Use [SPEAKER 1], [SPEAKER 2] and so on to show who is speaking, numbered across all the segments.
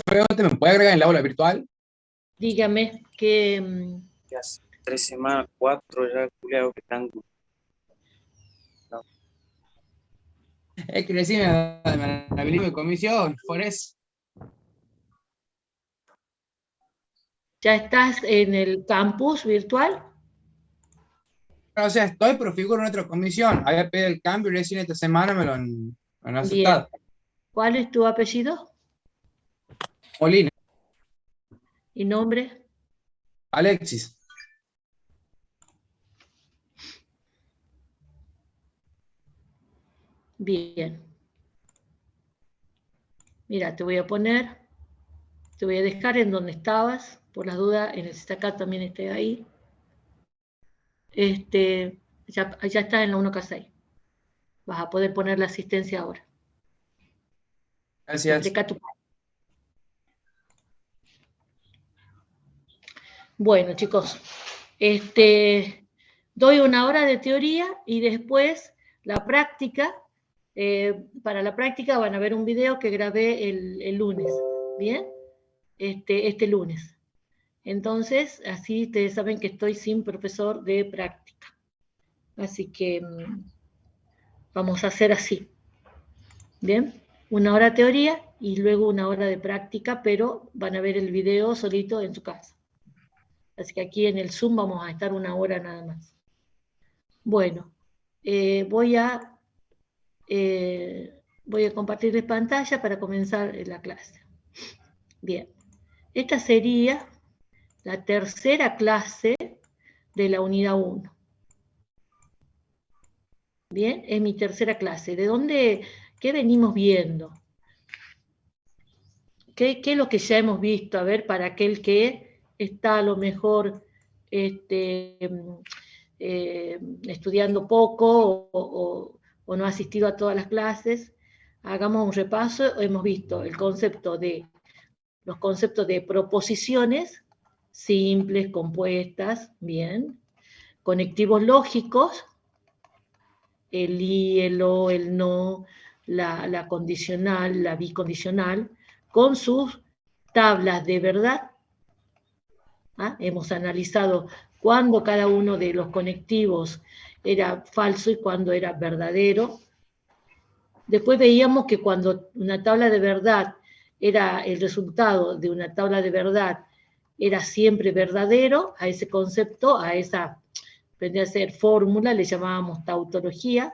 [SPEAKER 1] ¿Te me puede agregar en el aula virtual?
[SPEAKER 2] Dígame que...
[SPEAKER 3] Ya hace 3 semanas, 4 ya, culiao, que están.
[SPEAKER 1] Es que recién me habilité mi comisión, por eso.
[SPEAKER 2] ¿Ya estás en el campus virtual?
[SPEAKER 1] O sea, estoy, pero figuro en otra comisión. Había pedido el cambio y recién esta semana me lo han
[SPEAKER 2] Bien.
[SPEAKER 1] aceptado.
[SPEAKER 2] ¿Cuál es tu apellido
[SPEAKER 1] Molina,
[SPEAKER 2] y nombre?
[SPEAKER 1] Alexis.
[SPEAKER 2] Bien. Mira, te voy a dejar en donde estabas, por las dudas, en el acá también esté ahí. Ya estás en la 1K6. Vas a poder poner la asistencia ahora.
[SPEAKER 1] Gracias.
[SPEAKER 2] Refresca tu... Bueno, chicos, doy una hora de teoría y después la práctica. Para la práctica van a ver un video que grabé el lunes, ¿bien? Este lunes. Entonces, así ustedes saben que estoy sin profesor de práctica. Así que vamos a hacer así, ¿bien? Una hora de teoría y luego una hora de práctica, pero van a ver el video solito en su casa. Así que aquí en el Zoom vamos a estar una hora nada más. Bueno, voy a compartirles pantalla para comenzar la clase. Bien, esta sería la tercera clase de la unidad 1. Bien, es mi tercera clase. ¿De dónde, qué venimos viendo? ¿Qué es lo que ya hemos visto? A ver, para aquel que está a lo mejor estudiando poco o no ha asistido a todas las clases, hagamos un repaso. Hemos visto los conceptos de proposiciones simples, compuestas, bien, conectivos lógicos, el y, el o, el no, la condicional, la bicondicional, con sus tablas de verdad. Hemos analizado cuándo cada uno de los conectivos era falso y cuándo era verdadero. Después veíamos que cuando una tabla de verdad era el resultado de una tabla de verdad, era siempre verdadero, a ese concepto, a esa, vendría a ser fórmula, le llamábamos tautología.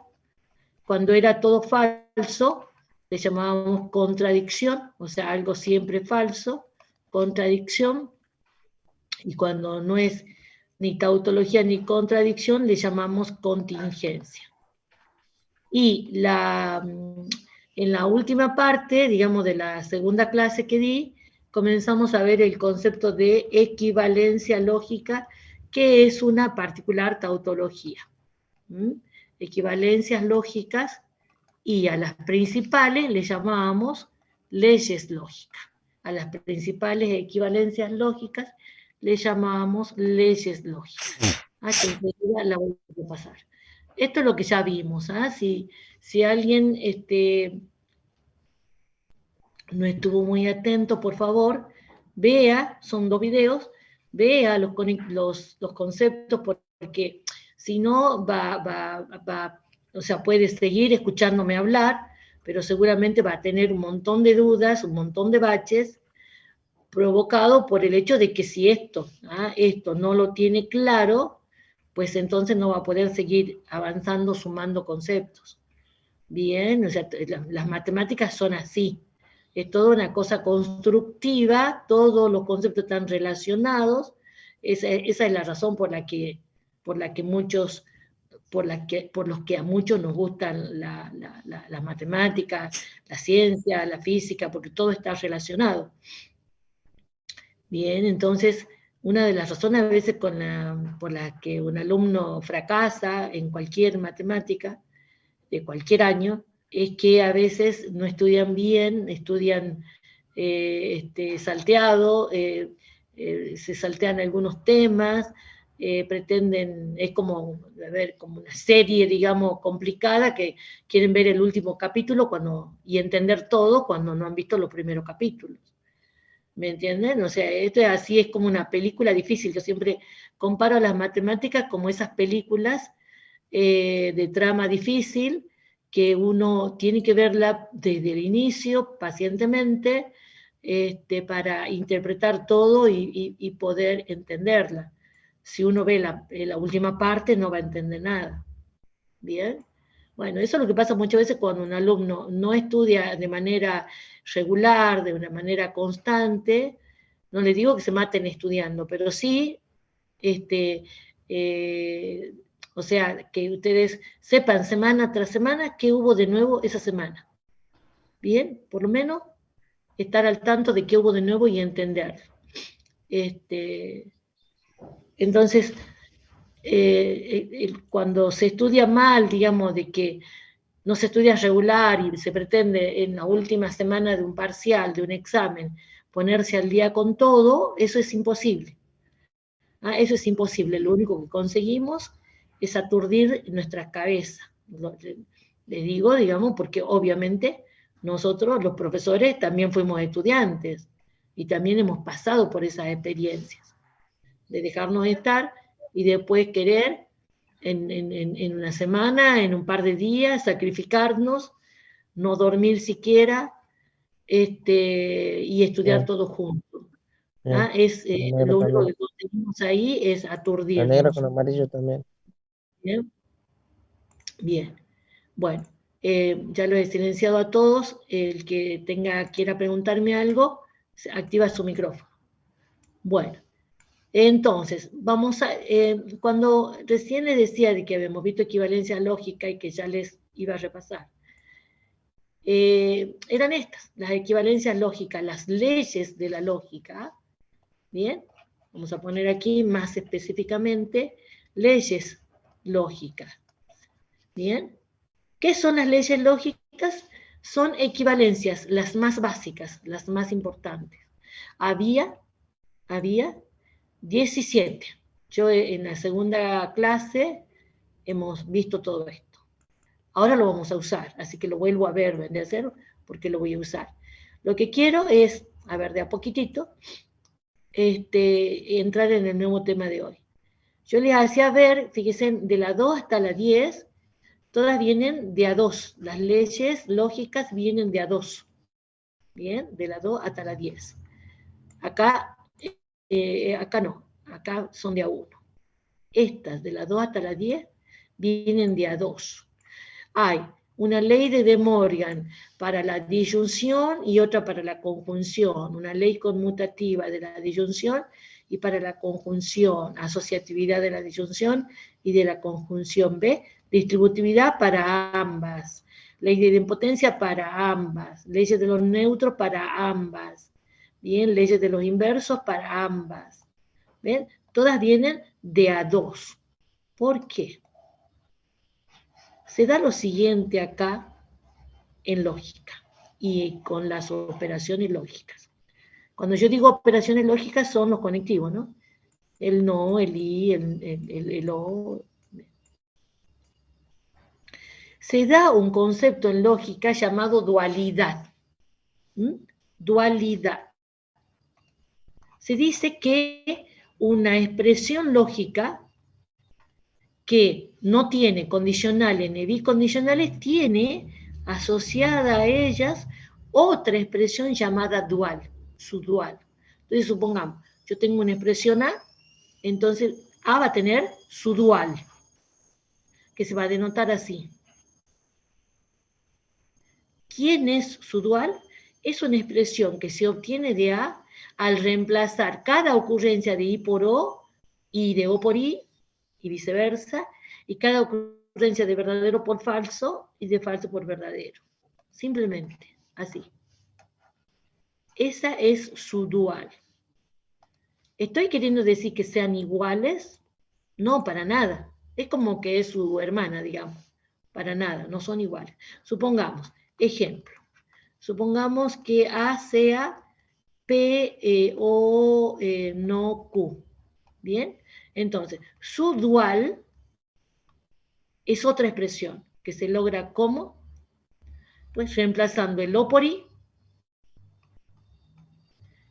[SPEAKER 2] Cuando era todo falso, le llamábamos contradicción, o sea, algo siempre falso, contradicción. Y cuando no es ni tautología ni contradicción, le llamamos contingencia. Y en la última parte, digamos, de la segunda clase que di, comenzamos a ver el concepto de equivalencia lógica, que es una particular tautología. Equivalencias lógicas, y a las principales le llamábamos leyes lógicas. A las principales equivalencias lógicas le llamábamos leyes lógicas. Que la voy a pasar. Esto es lo que ya vimos. Si alguien no estuvo muy atento, por favor, vea, son 2 videos, vea los conceptos, porque si no o sea, puede seguir escuchándome hablar, pero seguramente va a tener un montón de dudas, un montón de baches, provocado por el hecho de que si esto no lo tiene claro, pues entonces no va a poder seguir avanzando, sumando conceptos. Bien, o sea, las matemáticas son así. Es toda una cosa constructiva, todos los conceptos están relacionados. Esa es la razón por los que a muchos nos gustan las matemáticas, la ciencia, la física, porque todo está relacionado. Bien, entonces, una de las razones a veces por las que un alumno fracasa en cualquier matemática, de cualquier año, es que a veces no estudian bien, estudian salteado, se saltean algunos temas, pretenden, es como, como una serie, digamos, complicada, que quieren ver el último capítulo y entender todo cuando no han visto los primeros capítulos. ¿Me entienden? O sea, esto es así, es como una película difícil. Yo siempre comparo las matemáticas como esas películas de trama difícil, que uno tiene que verla desde el inicio, pacientemente, para interpretar todo y poder entenderla. Si uno ve la última parte, no va a entender nada. ¿Bien? Bueno, eso es lo que pasa muchas veces cuando un alumno no estudia de manera regular, de una manera constante. No les digo que se maten estudiando, pero sí, este, eh, o sea, que ustedes sepan semana tras semana qué hubo de nuevo esa semana. Bien, por lo menos estar al tanto de qué hubo de nuevo y entender. Entonces, cuando se estudia mal, digamos, de que no se estudia regular y se pretende en la última semana de un parcial, de un examen, ponerse al día con todo, eso es imposible. Eso es imposible. Lo único que conseguimos es aturdir nuestra cabeza. Les digo, digamos, porque obviamente nosotros, los profesores, también fuimos estudiantes y también hemos pasado por esas experiencias de dejarnos estar y después querer en una semana, en un par de días, sacrificarnos, no dormir siquiera, y estudiar
[SPEAKER 4] Bien,
[SPEAKER 2] todos juntos.
[SPEAKER 4] bien.
[SPEAKER 2] Es,
[SPEAKER 4] La negra
[SPEAKER 2] lo único
[SPEAKER 4] también.
[SPEAKER 2] que conseguimos ahí es
[SPEAKER 4] La negra
[SPEAKER 2] aturdirnos.
[SPEAKER 4] con amarillo también.
[SPEAKER 2] ¿Bien? Bien. Bueno, ya lo he silenciado a todos. El que quiera preguntarme algo, activa su micrófono. Bueno, entonces, cuando recién les decía de que habíamos visto equivalencia lógica y que ya les iba a repasar, eran estas, las equivalencias lógicas, las leyes de la lógica, ¿bien? Vamos a poner aquí más específicamente leyes lógicas, ¿bien? ¿Qué son las leyes lógicas? Son equivalencias, las más básicas, las más importantes. Había 17. Yo en la segunda clase hemos visto todo esto. Ahora lo vamos a usar, así que lo vuelvo a ver, ¿de hacer? Porque lo voy a usar. Lo que quiero es, a ver, de a poquitito, entrar en el nuevo tema de hoy. Yo les hacía ver, fíjense, de la 2 hasta la 10, todas vienen de a 2. Las leyes lógicas vienen de a 2. Bien, de la 2 hasta la 10. Acá no, acá son de a 1. Estas, de la 2 hasta la 10, vienen de a 2. Hay una ley de De Morgan para la disyunción y otra para la conjunción, una ley conmutativa de la disyunción y para la conjunción, asociatividad de la disyunción y de la conjunción B, distributividad para ambas, ley de idempotencia para ambas, leyes de los neutros para ambas, bien, leyes de los inversos para ambas, ¿ven? Todas vienen de a 2. ¿Por qué? Se da lo siguiente acá en lógica y con las operaciones lógicas. Cuando yo digo operaciones lógicas son los conectivos, ¿no? El no, el y, el o. Se da un concepto en lógica llamado dualidad. ¿Mm? Dualidad. Se dice que una expresión lógica que no tiene condicionales ni bicondicionales tiene asociada a ellas otra expresión llamada dual, su dual. Entonces, supongamos, yo tengo una expresión A, entonces A va a tener su dual, que se va a denotar así. ¿Quién es su dual? Es una expresión que se obtiene de A al reemplazar cada ocurrencia de I por O y de O por I y viceversa, y cada ocurrencia de verdadero por falso y de falso por verdadero. Simplemente, así. Esa es su dual. ¿Estoy queriendo decir que sean iguales? No, para nada. Es como que es su hermana, digamos. Para nada, no son iguales. Supongamos, ejemplo. Supongamos que A sea P o no Q. ¿Bien? Entonces, su dual es otra expresión que se logra como, pues reemplazando el O por I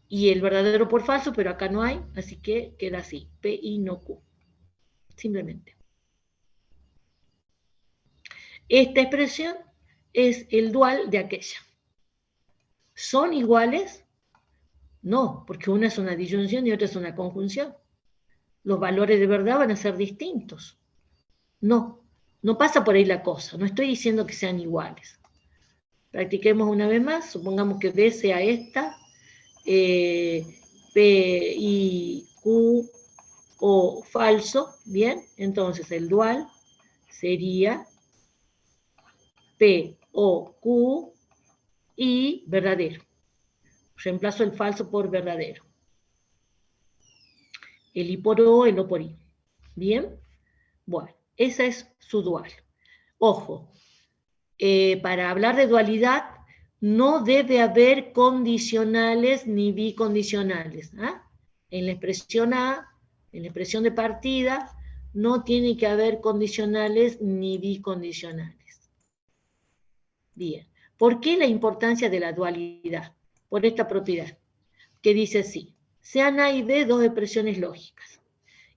[SPEAKER 2] y el verdadero por falso, pero acá no hay, así que queda así, P y no Q, simplemente. Esta expresión es el dual de aquella. ¿Son iguales? No, porque una es una disyunción y otra es una conjunción. Los valores de verdad van a ser distintos. No, no pasa por ahí la cosa, no estoy diciendo que sean iguales. Practiquemos una vez más, supongamos que B sea esta, P, I, Q, O falso, ¿bien? Entonces el dual sería P, O, Q, I, verdadero. Reemplazo el falso por verdadero. El I por O, el O por I. ¿Bien? Bueno, esa es su dual. Ojo, para hablar de dualidad no debe haber condicionales ni bicondicionales. ¿Ah? En la expresión A, en la expresión de partida, no tiene que haber condicionales ni bicondicionales. Bien. ¿Por qué la importancia de la dualidad? Por esta propiedad, que dice así: sean A y B dos expresiones lógicas,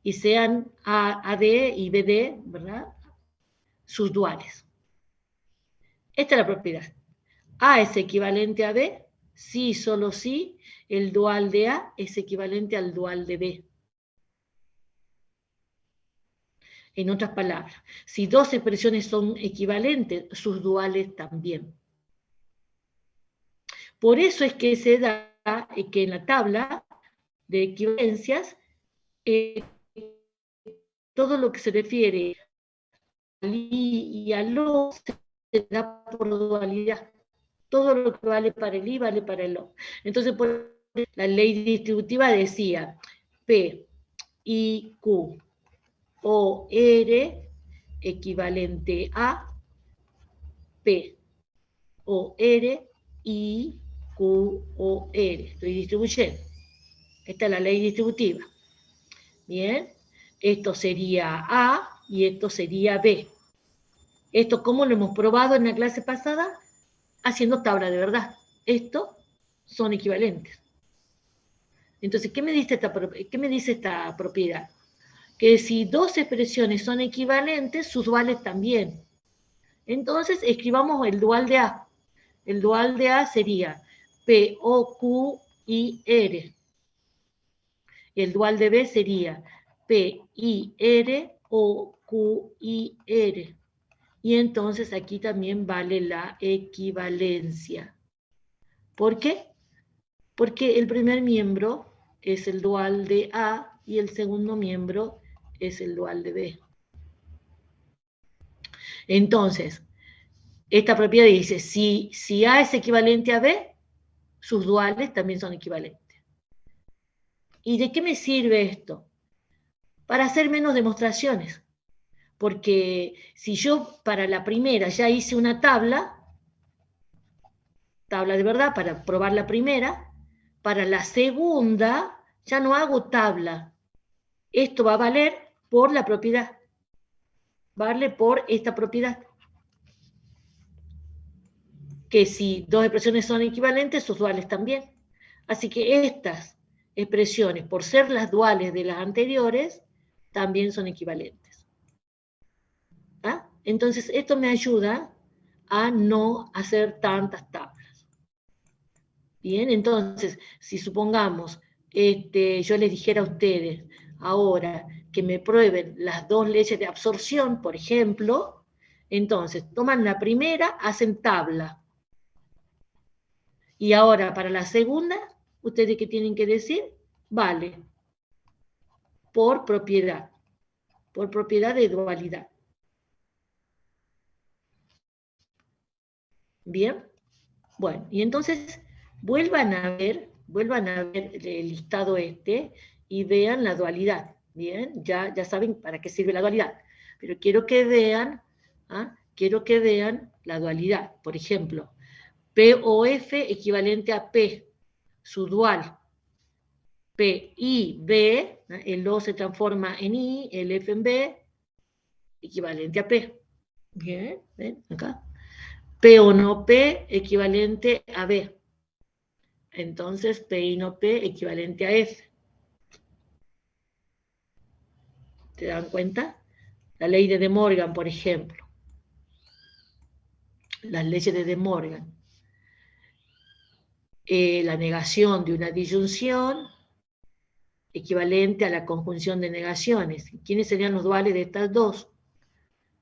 [SPEAKER 2] y sean AD y BD, ¿verdad?, sus duales. Esta es la propiedad. A es equivalente a B, si y solo si el dual de A es equivalente al dual de B. En otras palabras, si dos expresiones son equivalentes, sus duales también. Por eso es que se da que en la tabla de equivalencias, todo lo que se refiere al I y al O se da por dualidad. Todo lo que vale para el I vale para el O. Entonces, la ley distributiva decía P, I, Q, O, R, equivalente a P, O, R, I, Q, O, R. Estoy distribuyendo. Esta es la ley distributiva. Bien. Esto sería A y esto sería B. Esto, ¿cómo lo hemos probado en la clase pasada? Haciendo tabla de verdad. Estos son equivalentes. Entonces, ¿qué me dice esta propiedad? Que si dos expresiones son equivalentes, sus duales también. Entonces, escribamos el dual de A. El dual de A sería P, O, Q, I, R. El dual de B sería P, I, R, O, Q, I, R. Y entonces aquí también vale la equivalencia. ¿Por qué? Porque el primer miembro es el dual de A y el segundo miembro es el dual de B. Entonces, esta propiedad dice, si A es equivalente a B, sus duales también son equivalentes. ¿Y de qué me sirve esto? Para hacer menos demostraciones. Porque si yo para la primera ya hice una tabla de verdad para probar la primera, para la segunda ya no hago tabla. Esto va a valer por la propiedad. Vale por esta propiedad. Que si dos expresiones son equivalentes, sus duales también. Así que estas expresiones, por ser las duales de las anteriores, también son equivalentes. ¿Ah? Entonces, esto me ayuda a no hacer tantas tablas. Bien, entonces, si supongamos, yo les dijera a ustedes ahora que me prueben las dos leyes de absorción, por ejemplo, entonces toman la primera, hacen tabla. Y ahora para la segunda, ¿ustedes qué tienen que decir? Vale. Por propiedad de dualidad. Bien. Bueno, y entonces vuelvan a ver el listado y vean la dualidad. Bien, ya saben para qué sirve la dualidad. Pero quiero que vean la dualidad. Por ejemplo, P o F equivalente a P, su dual. P, I, B, el O se transforma en I, el F en B, equivalente a P. Bien, ¿ven? Acá. P o no P, equivalente a B. Entonces, P no P equivalente a F. ¿Te dan cuenta? La ley de De Morgan, por ejemplo. Las leyes de De Morgan. La negación de una disyunción equivalente a la conjunción de negaciones. ¿Quiénes serían los duales de estas dos?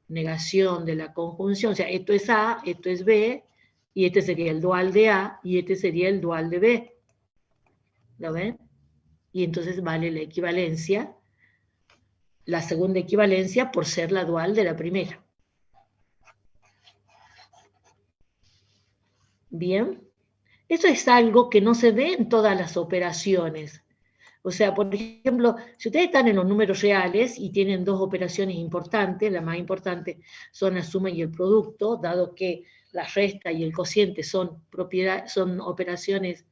[SPEAKER 2] Negación de la conjunción, o sea, esto es A, esto es B, y este sería el dual de A, y este sería el dual de B. ¿Lo ven? Y entonces vale la equivalencia, la segunda equivalencia por ser la dual de la primera. Bien. Eso es algo que no se ve en todas las operaciones. O sea, por ejemplo, si ustedes están en los números reales y tienen dos operaciones importantes, la más importante son la suma y el producto, dado que la resta y el cociente son operaciones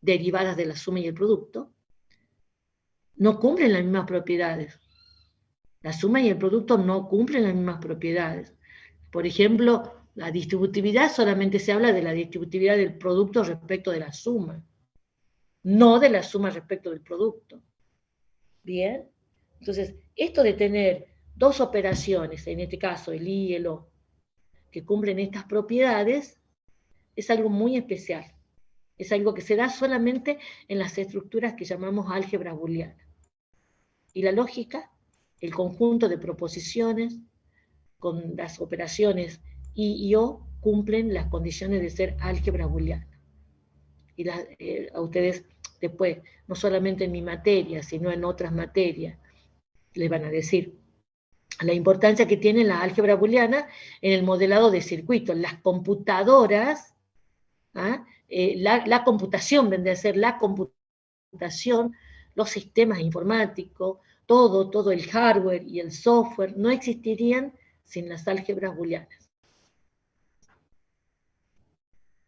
[SPEAKER 2] derivadas de la suma y el producto, no cumplen las mismas propiedades. La suma y el producto no cumplen las mismas propiedades. Por ejemplo, la distributividad solamente se habla de la distributividad del producto respecto de la suma, no de la suma respecto del producto. ¿Bien? Entonces, esto de tener dos operaciones, en este caso el I y el O, que cumplen estas propiedades, es algo muy especial. Es algo que se da solamente en las estructuras que llamamos álgebra booleana. Y la lógica, el conjunto de proposiciones con las operaciones I y O, cumplen las condiciones de ser álgebra booleana. Y a ustedes después, no solamente en mi materia, sino en otras materias, les van a decir la importancia que tiene la álgebra booleana en el modelado de circuitos. Las computadoras, la computación, vendría a ser la computación, los sistemas informáticos, todo el hardware y el software, no existirían sin las álgebras booleanas.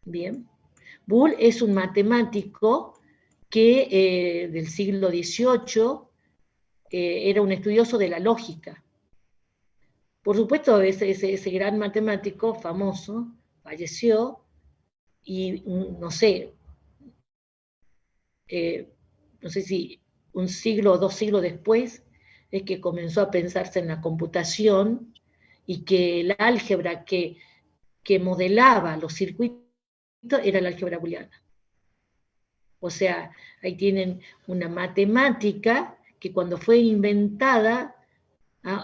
[SPEAKER 2] Bien. Boole es un matemático que del siglo XVIII era un estudioso de la lógica. Por supuesto, ese gran matemático famoso falleció y no sé si un siglo o 2 siglos después es que comenzó a pensarse en la computación y que el álgebra que modelaba los circuitos era la álgebra booleana. O sea, ahí tienen una matemática que cuando fue inventada,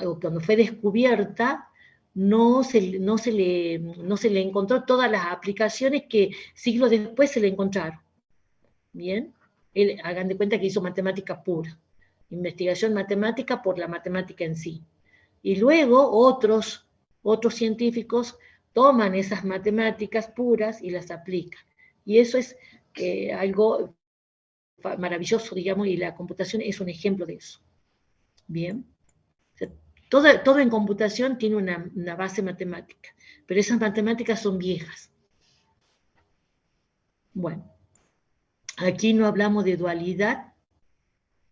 [SPEAKER 2] o cuando fue descubierta, no se le encontró todas las aplicaciones que siglos después se le encontraron. ¿Bien? Hagan de cuenta que hizo matemática pura. Investigación matemática por la matemática en sí. Y luego otros científicos toman esas matemáticas puras y las aplican. Y eso es algo maravilloso, digamos, y la computación es un ejemplo de eso. Bien. O sea, todo en computación tiene una base matemática, pero esas matemáticas son viejas. Bueno, aquí no hablamos de dualidad,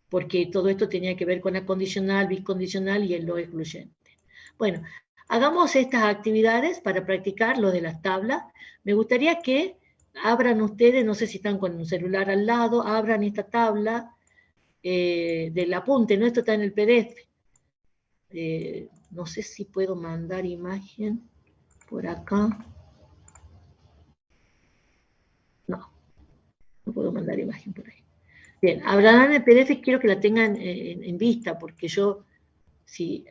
[SPEAKER 2] porque todo esto tenía que ver con la condicional, bicondicional y el lo excluyente. Bueno, hagamos estas actividades para practicar lo de las tablas. Me gustaría que abran ustedes, no sé si están con un celular al lado, abran esta tabla del apunte, ¿no? Esto está en el PDF. No sé si puedo mandar imagen por acá. No puedo mandar imagen por ahí. Bien, abran el PDF, quiero que la tengan en vista, porque yo, si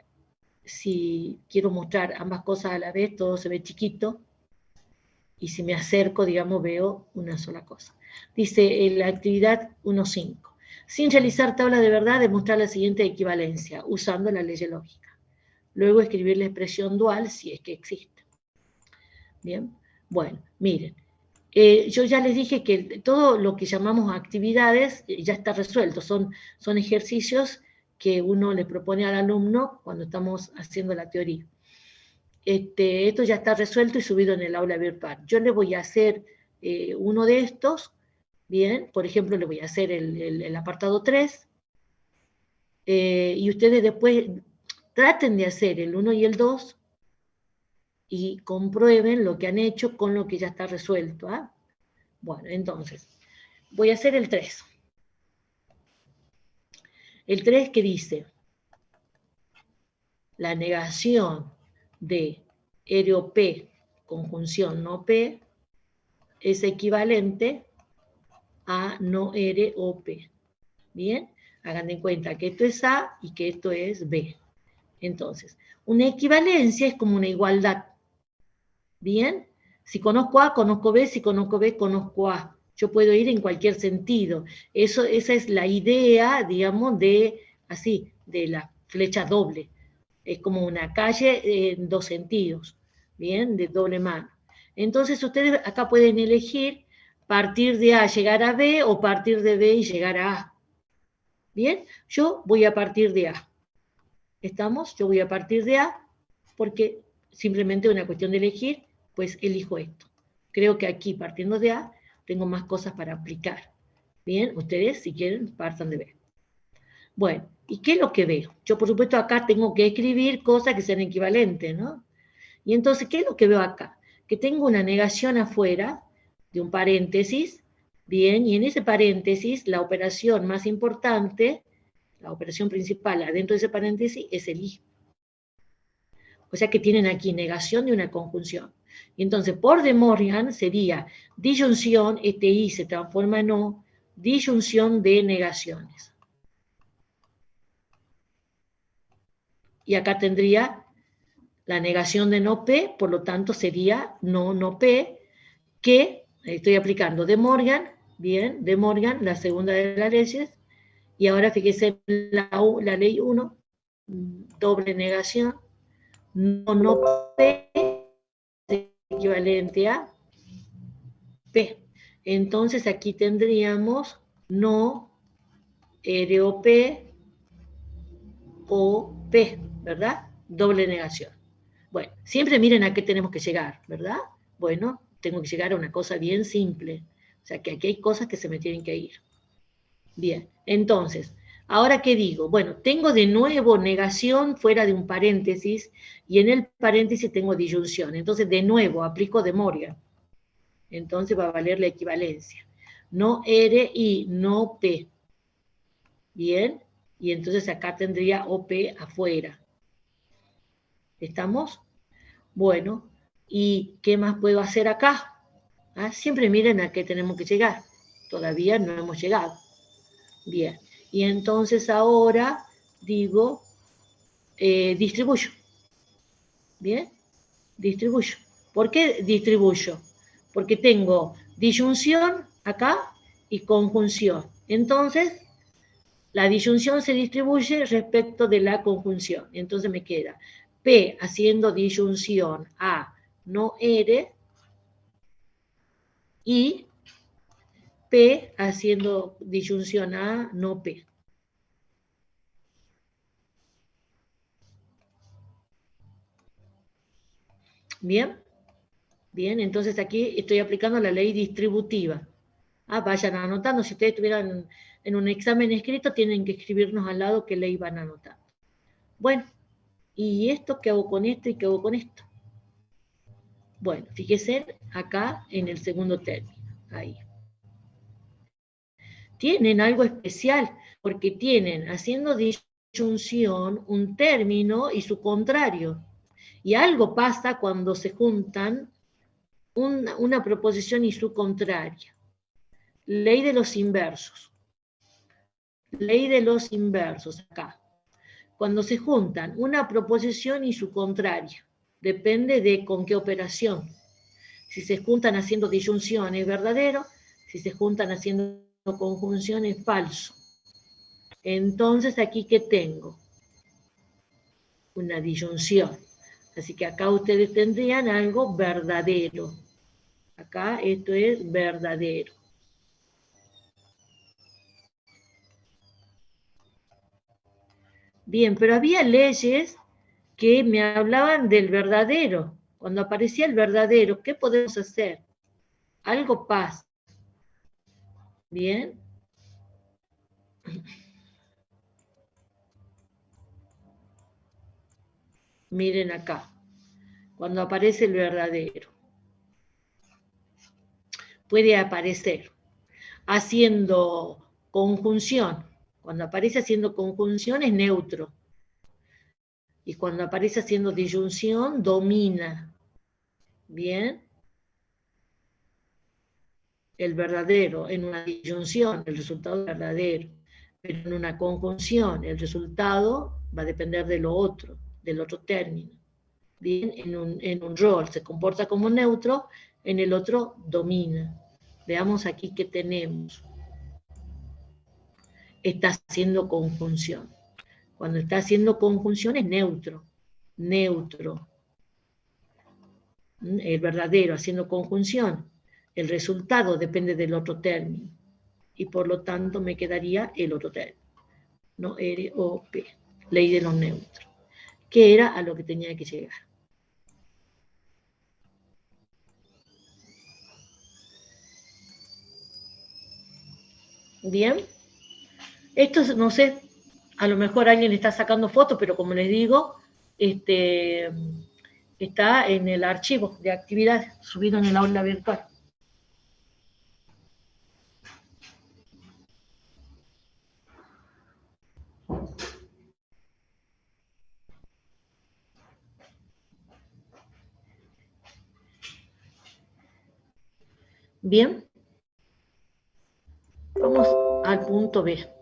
[SPEAKER 2] quiero mostrar ambas cosas a la vez, todo se ve chiquito, y si me acerco, digamos, veo una sola cosa. Dice en la actividad 1.5. Sin realizar tabla de verdad, demostrar la siguiente equivalencia, usando la ley lógica. Luego escribir la expresión dual, si es que existe. Bien, bueno, miren. Yo ya les dije que todo lo que llamamos actividades ya está resuelto. Son ejercicios que uno le propone al alumno cuando estamos haciendo la teoría. Esto ya está resuelto y subido en el aula virtual. Yo le voy a hacer uno de estos, bien, por ejemplo, le voy a hacer el apartado 3, y ustedes después traten de hacer el 1 y el 2 y comprueben lo que han hecho con lo que ya está resuelto. Bueno, entonces, voy a hacer el 3. El 3 que dice, la negación de ereo P, conjunción no P, es equivalente a no ereo P. Bien, hagan de cuenta que esto es A y que esto es B. Entonces, una equivalencia es como una igualdad. Bien, si conozco A, conozco B, si conozco B, conozco A. Yo puedo ir en cualquier sentido. Esa es la idea, digamos, de la flecha doble. Es como una calle en dos sentidos, ¿bien? De doble mano. Entonces, ustedes acá pueden elegir partir de A, llegar a B, o partir de B y llegar a A. ¿Bien? Yo voy a partir de A. ¿Estamos? Yo voy a partir de A porque simplemente es una cuestión de elegir, pues elijo esto. Creo que aquí, partiendo de A, tengo más cosas para aplicar. Bien, ustedes, si quieren, partan de B. Bueno, ¿y qué es lo que veo? Yo, por supuesto, acá tengo que escribir cosas que sean equivalentes, ¿no? Y entonces, ¿qué es lo que veo acá? Que tengo una negación afuera de un paréntesis, bien, y en ese paréntesis, la operación más importante, la operación principal adentro de ese paréntesis, es el I. O sea que tienen aquí negación de una conjunción. Y entonces, por De Morgan sería disyunción, este I se transforma en O, disyunción de negaciones. Y acá tendría la negación de no P, por lo tanto sería no P, que estoy aplicando De Morgan, bien, De Morgan, la segunda de las leyes, y ahora fíjese la ley 1, doble negación, no P es equivalente a P. Entonces aquí tendríamos no ereo P o P, ¿verdad? Doble negación. Bueno, siempre miren a qué tenemos que llegar, ¿verdad? Bueno, tengo que llegar a una cosa bien simple. O sea que aquí hay cosas que se me tienen que ir. Bien, entonces, ¿ahora qué digo? Bueno, tengo de nuevo negación fuera de un paréntesis y en el paréntesis tengo disyunción. Entonces, de nuevo, aplico De Morgan. Entonces va a valer la equivalencia. No R y no P. Bien, y entonces acá tendría OP afuera. ¿Estamos? Bueno, ¿y qué más puedo hacer acá? ¿Ah? Siempre miren a qué tenemos que llegar. Todavía no hemos llegado. Bien, y entonces ahora digo, distribuyo. Bien, distribuyo. ¿Por qué distribuyo? Porque tengo disyunción acá y conjunción. Entonces, la disyunción se distribuye respecto de la conjunción. Entonces me queda P haciendo disyunción a no R y P haciendo disyunción a no P. ¿Bien? Bien, entonces aquí estoy aplicando la ley distributiva. Vayan anotando, si ustedes estuvieran en un examen escrito, tienen que escribirnos al lado qué ley van a anotar. Bueno, ¿y esto qué hago con esto y qué hago con esto? Bueno, fíjense acá en el segundo término, ahí. Tienen algo especial, porque tienen, haciendo disyunción, un término y su contrario. Y algo pasa cuando se juntan una proposición y su contraria. Ley de los inversos. Ley de los inversos, acá. Cuando se juntan una proposición y su contraria, depende de con qué operación. Si se juntan haciendo disyunción es verdadero, si se juntan haciendo conjunción es falso. Entonces, ¿aquí qué tengo? Una disyunción. Así que acá ustedes tendrían algo verdadero. Acá esto es verdadero. Bien, pero había leyes que me hablaban del verdadero. Cuando aparecía el verdadero, ¿qué podemos hacer? Algo pasa. Bien. Miren acá, cuando aparece el verdadero. Puede aparecer haciendo conjunción. Cuando aparece haciendo conjunción es neutro. Y cuando aparece haciendo disyunción, domina. ¿Bien? El verdadero. En una disyunción, el resultado es verdadero. Pero en una conjunción, el resultado va a depender de lo otro, del otro término. Bien, en un rol se comporta como neutro, en el otro domina. Veamos aquí qué tenemos. Está haciendo conjunción. Cuando está haciendo conjunción es neutro. Neutro. El verdadero haciendo conjunción. El resultado depende del otro término. Y por lo tanto me quedaría el otro término. No R o P. Ley de los neutros. Que era a lo que tenía que llegar. Bien. Esto no sé, a lo mejor alguien está sacando fotos, pero como les digo, está en el archivo de actividades, subido en el aula virtual. Bien. Vamos al punto B.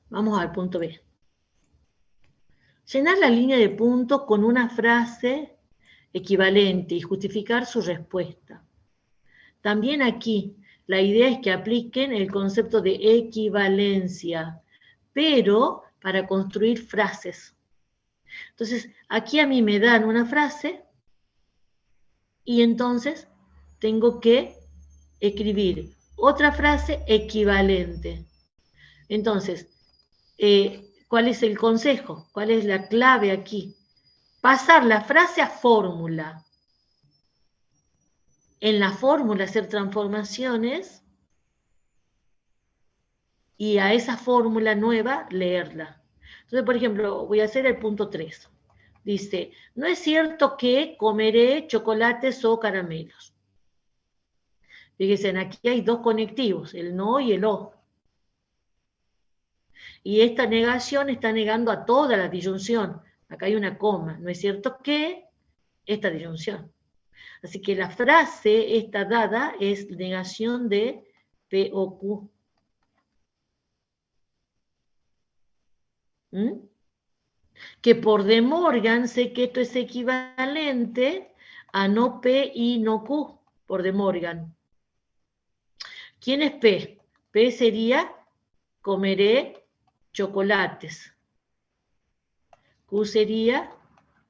[SPEAKER 2] Vamos al punto B. Llenar la línea de puntos con una frase equivalente y justificar su respuesta. También aquí, la idea es que apliquen el concepto de equivalencia, pero para construir frases. Entonces, aquí a mí me dan una frase y entonces tengo que escribir otra frase equivalente. Entonces, ¿cuál es el consejo? ¿Cuál es la clave aquí? Pasar la frase a fórmula. En la fórmula hacer transformaciones y a esa fórmula nueva leerla. Entonces, por ejemplo, voy a hacer el punto 3. Dice, no es cierto que comeré chocolates o caramelos. Fíjense, aquí hay dos conectivos, el no y el o. Y esta negación está negando a toda la disyunción. Acá hay una coma. No es cierto que esta disyunción. Así que la frase esta dada es negación de P o Q. ¿Mm? Que por De Morgan sé que esto es equivalente a no P y no Q, por De Morgan. ¿Quién es P? P sería comeré chocolates. Q sería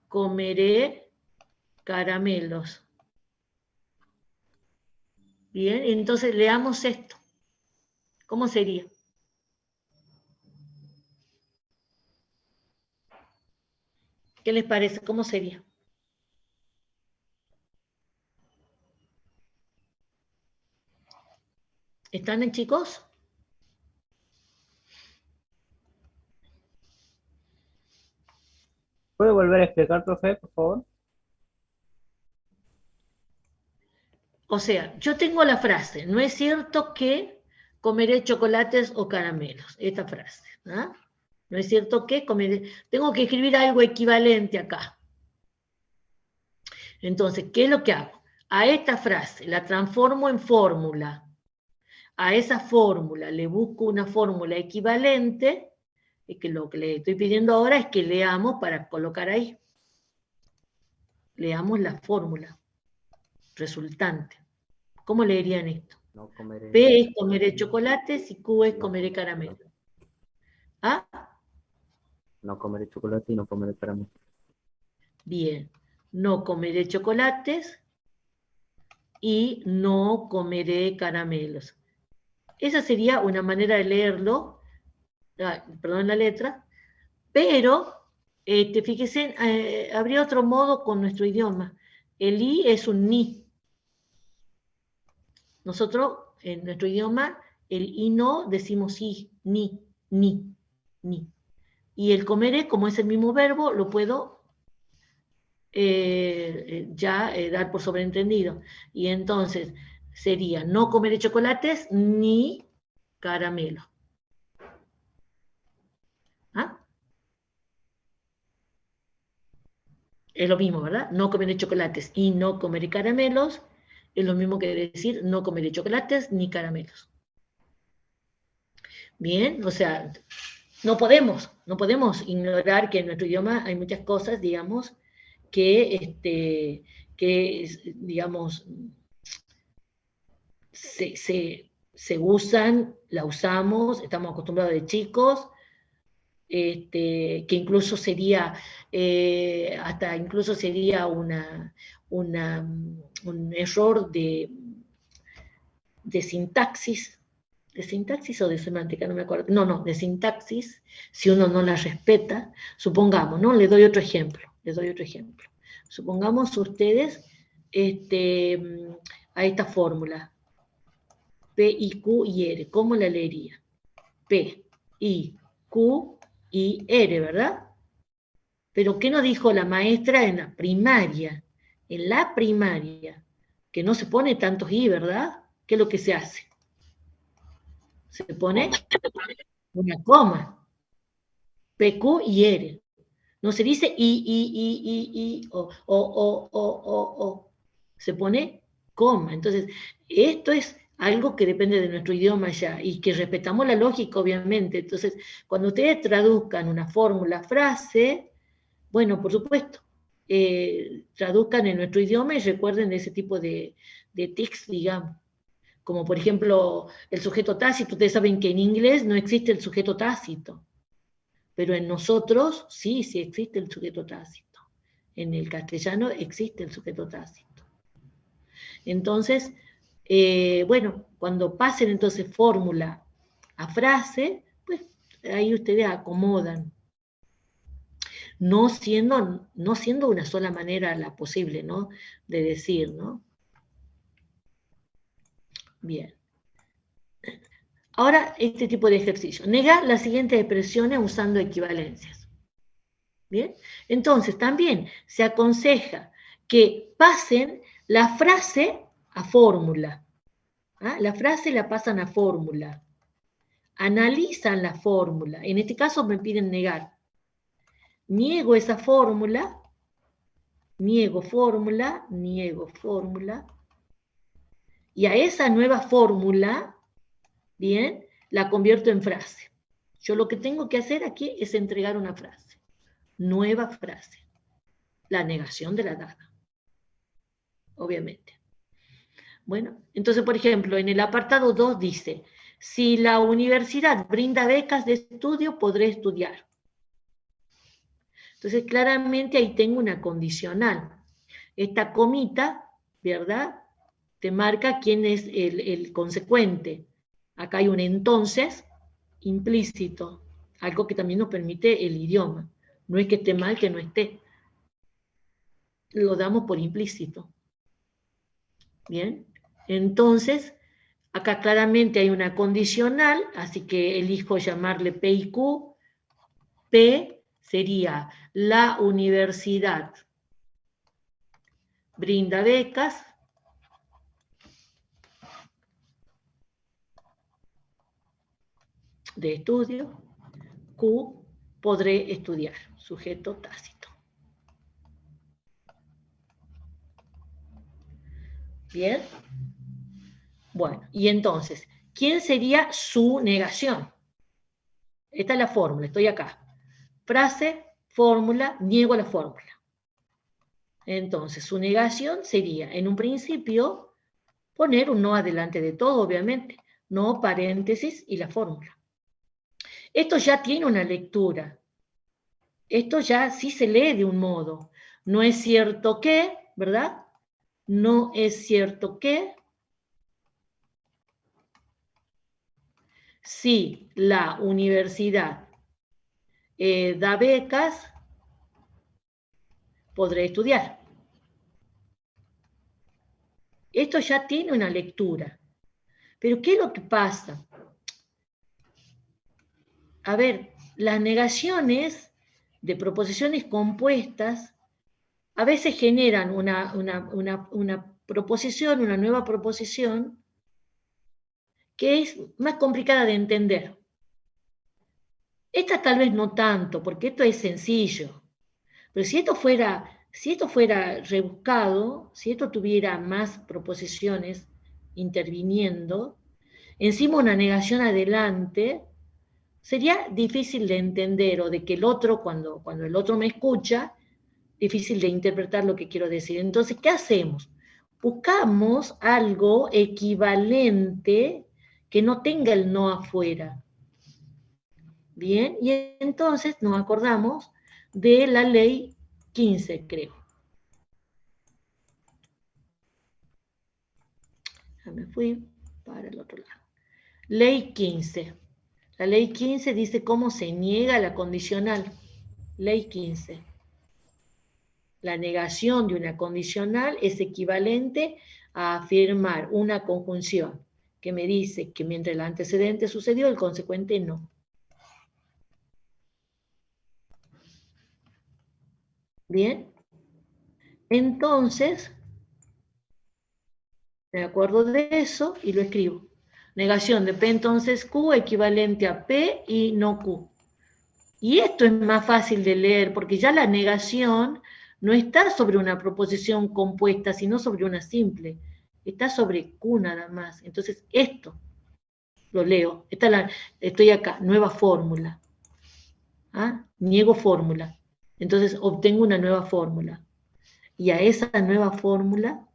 [SPEAKER 2] comeré caramelos. Bien, entonces leamos esto. ¿Cómo sería? ¿Qué les parece? ¿Cómo sería? ¿Están, chicos?
[SPEAKER 5] ¿Puede volver a explicar, profe, por favor?
[SPEAKER 2] O sea, yo tengo la frase, no es cierto que comeré chocolates o caramelos, esta frase, ¿ah? No es cierto que comeré, tengo que escribir algo equivalente acá. Entonces, ¿qué es lo que hago? A esta frase la transformo en fórmula. A esa fórmula le busco una fórmula equivalente, y que lo que le estoy pidiendo ahora es que leamos para colocar ahí. Leamos la fórmula resultante. ¿Cómo leerían esto?
[SPEAKER 5] No comeré.
[SPEAKER 2] P es comeré chocolates y Q es comeré caramelo. ¿Ah?
[SPEAKER 5] No comeré chocolate y no comeré caramelo.
[SPEAKER 2] Bien. No comeré chocolates y no comeré caramelos. Esa sería una manera de leerlo, perdón la letra, pero fíjense, habría otro modo con nuestro idioma. El I es un ni. Nosotros, en nuestro idioma, el I no decimos I, ni, ni. Y el comeré, como es el mismo verbo, lo puedo dar por sobreentendido. Y entonces sería no comeré chocolates ni caramelo. ¿Ah? Es lo mismo, ¿verdad? No comeré chocolates y no comeré caramelos es lo mismo que decir no comeré chocolates ni caramelos. Bien, o sea, no podemos ignorar que en nuestro idioma hay muchas cosas, digamos, que digamos, se usan, la usamos, estamos acostumbrados de chicos, que incluso sería, hasta incluso sería un error de sintaxis o de semántica, no me acuerdo, no, de sintaxis, si uno no la respeta, supongamos, ¿no? Les doy otro ejemplo. Supongamos ustedes a esta fórmula, P, I, Q y R, ¿cómo la leería? P, I, Q y R, ¿verdad? Pero ¿qué nos dijo la maestra en la primaria? En la primaria, que no se pone tantos I, ¿verdad? ¿Qué es lo que se hace? Se pone una coma. P, Q y R. No se dice I, o. Se pone coma. Entonces, esto es algo que depende de nuestro idioma ya y que respetamos la lógica, obviamente. Entonces, cuando ustedes traduzcan una fórmula, frase, bueno, por supuesto, traduzcan en nuestro idioma y recuerden de ese tipo de tics, digamos. Como por ejemplo, el sujeto tácito. Ustedes saben que en inglés no existe el sujeto tácito. Pero en nosotros sí existe el sujeto tácito. En el castellano existe el sujeto tácito. Entonces, bueno, cuando pasen entonces fórmula a frase, pues ahí ustedes acomodan. No siendo una sola manera la posible, ¿no? De decir, ¿no? Bien. Ahora, este tipo de ejercicio. Negar las siguientes expresiones usando equivalencias. ¿Bien? Entonces, también se aconseja que pasen la frase a fórmula. ¿Ah? La frase la pasan a fórmula. Analizan la fórmula. En este caso me piden negar. Niego esa fórmula. Niego fórmula. Y a esa nueva fórmula, bien, la convierto en frase. Yo lo que tengo que hacer aquí es entregar una frase. Nueva frase. La negación de la dada. Obviamente. Bueno, entonces, por ejemplo, en el apartado 2 dice, si la universidad brinda becas de estudio, podré estudiar. Entonces, claramente ahí tengo una condicional. Esta comita, ¿verdad? Te marca quién es el consecuente. Acá hay un entonces implícito, algo que también nos permite el idioma. No es que esté mal que no esté. Lo damos por implícito. Bien, entonces, acá claramente hay una condicional, así que elijo llamarle P y Q. P sería la universidad brinda becas de estudio. Q, podré estudiar, sujeto tácito. Bien. Bueno, y entonces, ¿quién sería su negación? Esta es la fórmula, estoy acá. Frase, fórmula, niego la fórmula. Entonces, su negación sería, en un principio, poner un no adelante de todo, obviamente. No, paréntesis y la fórmula. Esto ya tiene una lectura. Esto ya sí se lee de un modo. No es cierto que, ¿verdad? No es cierto que si la universidad da becas, podré estudiar. Esto ya tiene una lectura. Pero ¿qué es lo que pasa? A ver, las negaciones de proposiciones compuestas a veces generan una proposición, una nueva proposición, que es más complicada de entender. Esta tal vez no tanto, porque esto es sencillo. Pero si esto fuera rebuscado, si esto tuviera más proposiciones interviniendo, encima una negación adelante, sería difícil de entender, o de que el otro, cuando el otro me escucha, difícil de interpretar lo que quiero decir. Entonces, ¿qué hacemos? Buscamos algo equivalente que no tenga el no afuera. Bien, y entonces nos acordamos de la ley 15, creo. Ya me fui para el otro lado. Ley 15. La ley 15 dice cómo se niega la condicional. Ley 15. La negación de una condicional es equivalente a afirmar una conjunción que me dice que mientras el antecedente sucedió, el consecuente no. Bien. Entonces, me acuerdo de eso y lo escribo. Negación de P entonces Q equivalente a P y no Q. Y esto es más fácil de leer porque ya la negación no está sobre una proposición compuesta, sino sobre una simple. Está sobre Q nada más. Entonces esto lo leo. Estoy acá, nueva fórmula. ¿Ah? Niego fórmula. Entonces obtengo una nueva fórmula. Y a esa nueva fórmula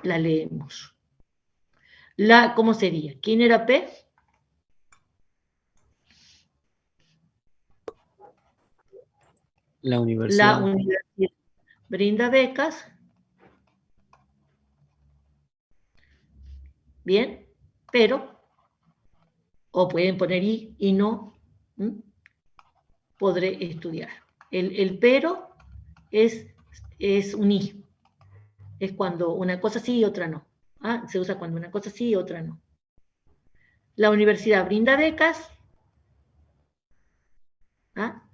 [SPEAKER 2] la leemos. ¿Cómo sería? ¿Quién era P?
[SPEAKER 5] La universidad.
[SPEAKER 2] La universidad brinda becas. Bien, pero, o pueden poner y no, podré estudiar. El pero es un y. Es cuando una cosa sí y otra no. ¿Ah? Se usa cuando una cosa sí y otra no. La universidad brinda becas. ¿Ah?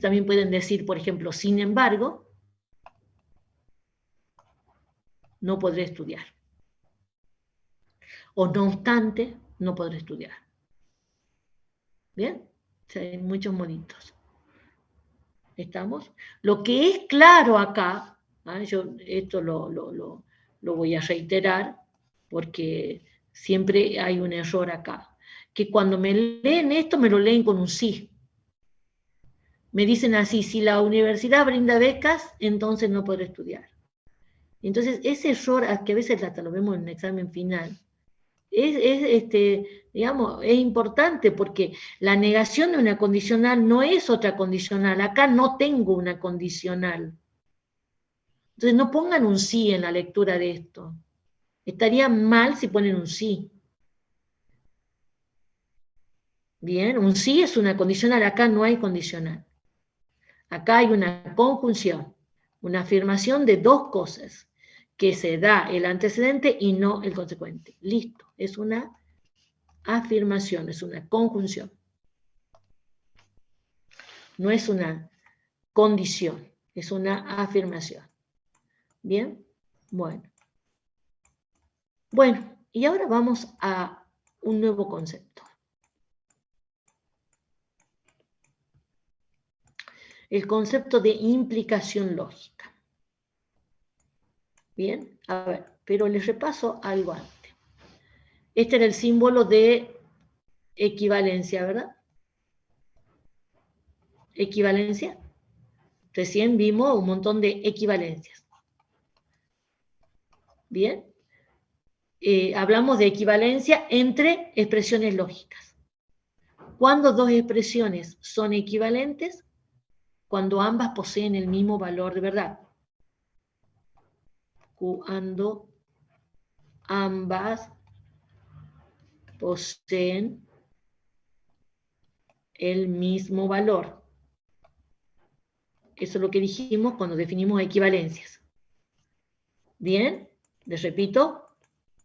[SPEAKER 2] También pueden decir, por ejemplo, sin embargo, no podré estudiar. O no obstante, no podré estudiar. ¿Bien? O sea, hay muchos moditos. ¿Estamos? Lo que es claro acá, yo esto lo voy a reiterar, porque siempre hay un error acá, que cuando me leen esto, me lo leen con un sí. Me dicen así, si la universidad brinda becas, entonces no podré estudiar. Entonces, ese error, que a veces hasta lo vemos en un examen final, digamos, es importante porque la negación de una condicional no es otra condicional. Acá no tengo una condicional. Entonces no pongan un sí en la lectura de esto. Estaría mal si ponen un sí. Bien, un sí es una condicional. Acá no hay condicional. Acá hay una conjunción, una afirmación de dos cosas, que se da el antecedente y no el consecuente. Listo, es una afirmación, es una conjunción. No es una condición, es una afirmación. ¿Bien? Bueno. Bueno, y ahora vamos a un nuevo concepto. El concepto de implicación lógica. Bien, a ver, pero les repaso algo antes. Este era el símbolo de equivalencia, ¿verdad? Equivalencia. Recién vimos un montón de equivalencias. Bien. Hablamos de equivalencia entre expresiones lógicas. ¿Cuándo dos expresiones son equivalentes? Cuando ambas poseen el mismo valor de verdad. Cuando ambas poseen el mismo valor. Eso es lo que dijimos cuando definimos equivalencias. Bien, les repito,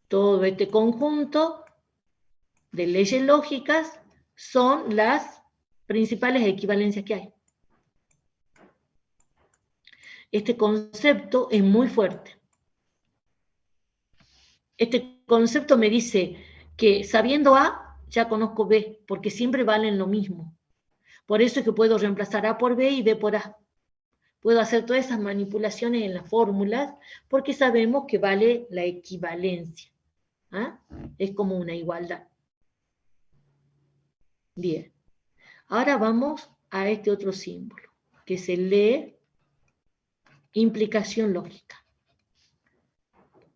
[SPEAKER 2] todo este conjunto de leyes lógicas son las principales equivalencias que hay. Este concepto es muy fuerte. Este concepto me dice que sabiendo A, ya conozco B, porque siempre valen lo mismo. Por eso es que puedo reemplazar A por B y B por A. Puedo hacer todas esas manipulaciones en las fórmulas porque sabemos que vale la equivalencia. ¿Ah? Es como una igualdad. Bien. Ahora vamos a este otro símbolo, que se lee implicación lógica.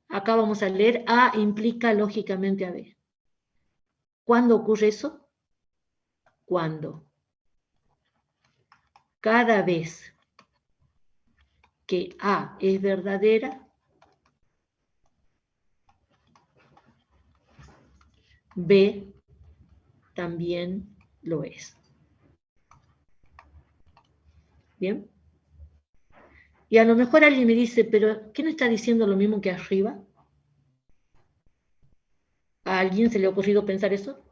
[SPEAKER 2] Acá vamos a leer A implica lógicamente a B. ¿Cuándo ocurre eso? Cuando cada vez que A es verdadera, B también lo es. ¿Bien? Y a lo mejor alguien me dice, pero ¿qué no está diciendo lo mismo que arriba? ¿A alguien se le ha ocurrido pensar eso?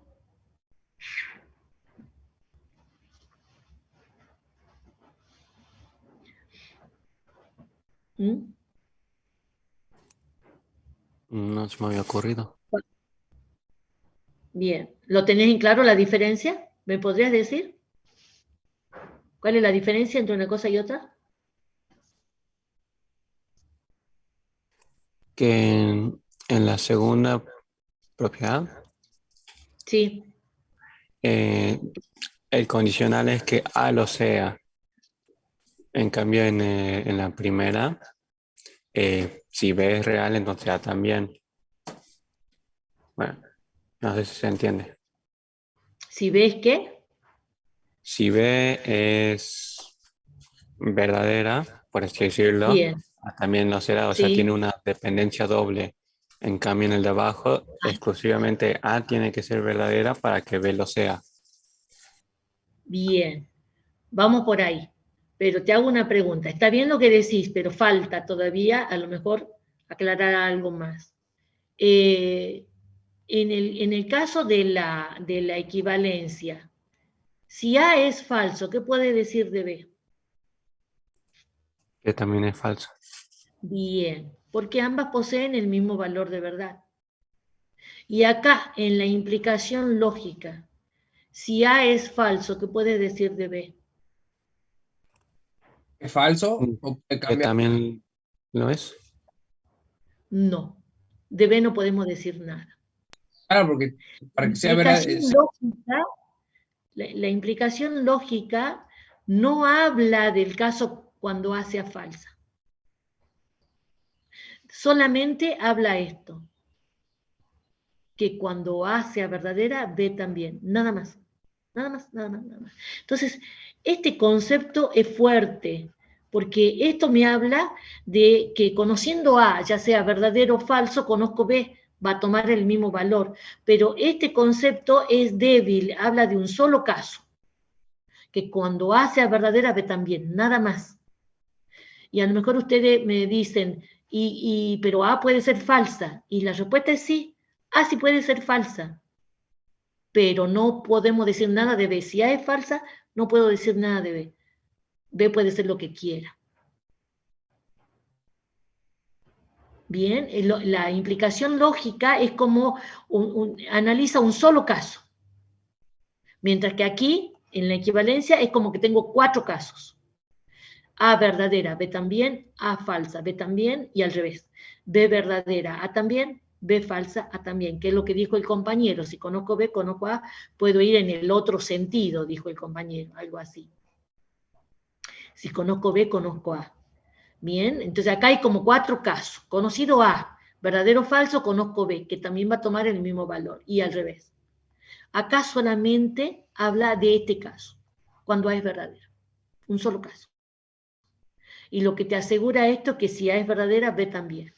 [SPEAKER 2] ¿Mm?
[SPEAKER 5] No se me había ocurrido.
[SPEAKER 2] Bien, ¿lo tenés en claro la diferencia? ¿Me podrías decir? ¿Cuál es la diferencia entre una cosa y otra?
[SPEAKER 5] Que en la segunda propiedad,
[SPEAKER 2] Sí,
[SPEAKER 5] el condicional es que A lo sea. En cambio, en la primera, si B es real, entonces A también. Bueno, no sé si se entiende.
[SPEAKER 2] si ves que,
[SPEAKER 5] Si B es verdadera, por así decirlo,
[SPEAKER 2] bien,
[SPEAKER 5] A también lo será. O sea, tiene
[SPEAKER 2] sí,
[SPEAKER 5] una dependencia doble. En cambio, en el de abajo, exclusivamente A tiene que ser verdadera para que B lo sea.
[SPEAKER 2] bien, vamos por ahí. Pero te hago una pregunta. Está bien lo que decís, pero falta todavía a lo mejor aclarar algo más. En el caso de la equivalencia, si A es falso, ¿qué puede decir de B?
[SPEAKER 5] Que también es falso.
[SPEAKER 2] Bien, porque ambas poseen el mismo valor de verdad. Y acá, en la implicación lógica, si A es falso, ¿qué puede decir de B?
[SPEAKER 1] ¿Es falso o puede
[SPEAKER 5] Que
[SPEAKER 1] cambiar?
[SPEAKER 5] también lo es.
[SPEAKER 2] No, de B no podemos decir nada.
[SPEAKER 1] Claro, porque para que sea verdad,
[SPEAKER 2] Implicación lógica, la implicación lógica no habla del caso cuando A sea falsa. Solamente habla esto, que cuando A sea verdadera, B también, nada más. Nada más, nada más, nada más. Entonces, este concepto es fuerte, porque esto me habla de que conociendo A, ya sea verdadero o falso, conozco B, va a tomar el mismo valor. Pero este concepto es débil, habla de un solo caso, que cuando A sea verdadera, B también, nada más. Y a lo mejor ustedes me dicen, pero A puede ser falsa. Y la respuesta es sí, A sí puede ser falsa, pero no podemos decir nada de B. Si A es falsa, no puedo decir nada de B. B puede ser lo que quiera. Bien, la implicación lógica es como analiza un solo caso, mientras que aquí, en la equivalencia, es como que tengo 4 casos. A verdadera, B también, A falsa, B también, y al revés. B verdadera, A también, B falsa, A también, que es lo que dijo el compañero. Si conozco B, conozco A, puedo ir en el otro sentido, dijo el compañero, algo así. Si conozco B, conozco A. Bien, entonces acá hay como 4 casos. Conocido A, verdadero o falso, conozco B, que también va a tomar el mismo valor, y al revés. Acá solamente habla de este caso, cuando A es verdadero. Un solo caso. Y lo que te asegura esto es que si A es verdadera, B también.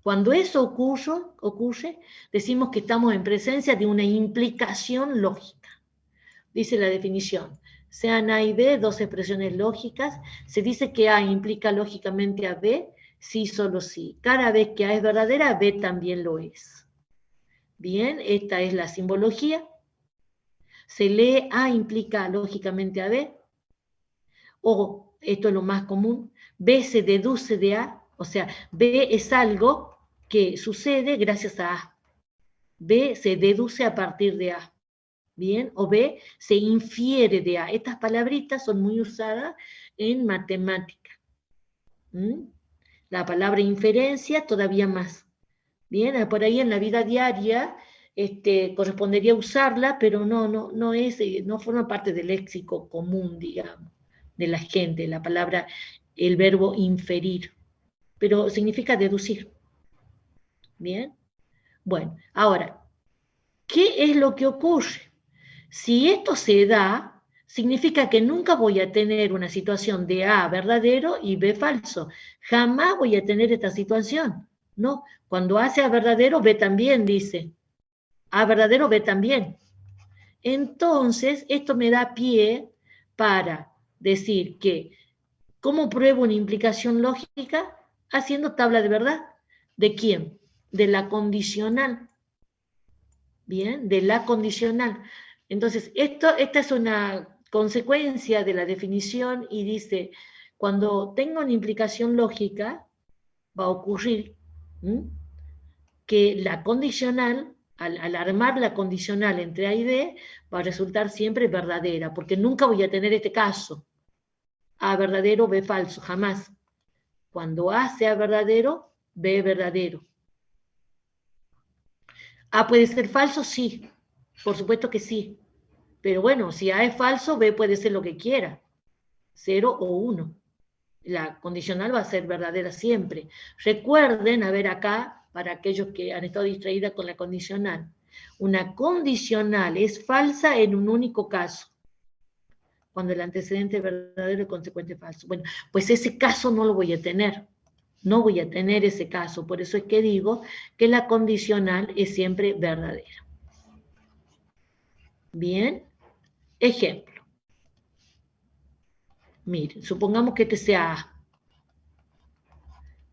[SPEAKER 2] Cuando eso ocurre, decimos que estamos en presencia de una implicación lógica. Dice la definición, sean A y B dos expresiones lógicas, se dice que A implica lógicamente a B, sí, solo sí. Cada vez que A es verdadera, B también lo es. Bien, esta es la simbología. Se lee A implica lógicamente a B, o esto es lo más común, B se deduce de A, o sea, B es algo que sucede gracias a A. B se deduce a partir de A. ¿Bien? O B se infiere de A. Estas palabritas son muy usadas en matemática. ¿Mm? La palabra inferencia todavía más. Bien, por ahí en la vida diaria correspondería usarla, pero no forma parte del léxico común, digamos, de la gente, la palabra, el verbo inferir, pero significa deducir. Bien, bueno, ahora, ¿qué es lo que ocurre? Si esto se da, significa que nunca voy a tener una situación de A verdadero y B falso. Jamás voy a tener esta situación, ¿no? Cuando A sea verdadero, B también, dice. A verdadero, B también. Entonces, esto me da pie para decir que, ¿cómo pruebo una implicación lógica? Haciendo tabla de verdad. ¿De quién? De la condicional. Bien, de la condicional. Entonces, esta es una consecuencia de la definición y dice, cuando tenga una implicación lógica, va a ocurrir que la condicional, al armar la condicional entre A y B, va a resultar siempre verdadera, porque nunca voy a tener este caso. A verdadero, B falso, jamás. Cuando A sea verdadero, B verdadero. A puede ser falso, sí. Por supuesto que sí. Pero bueno, si A es falso, B puede ser lo que quiera. 0 o 1. La condicional va a ser verdadera siempre. Recuerden, a ver acá, para aquellos que han estado distraídos con la condicional, una condicional es falsa en un único caso, cuando el antecedente es verdadero y el consecuente es falso. Bueno, pues ese caso no lo voy a tener. No voy a tener ese caso. Por eso es que digo que la condicional es siempre verdadera. Bien. Ejemplo. Miren, supongamos que este sea A.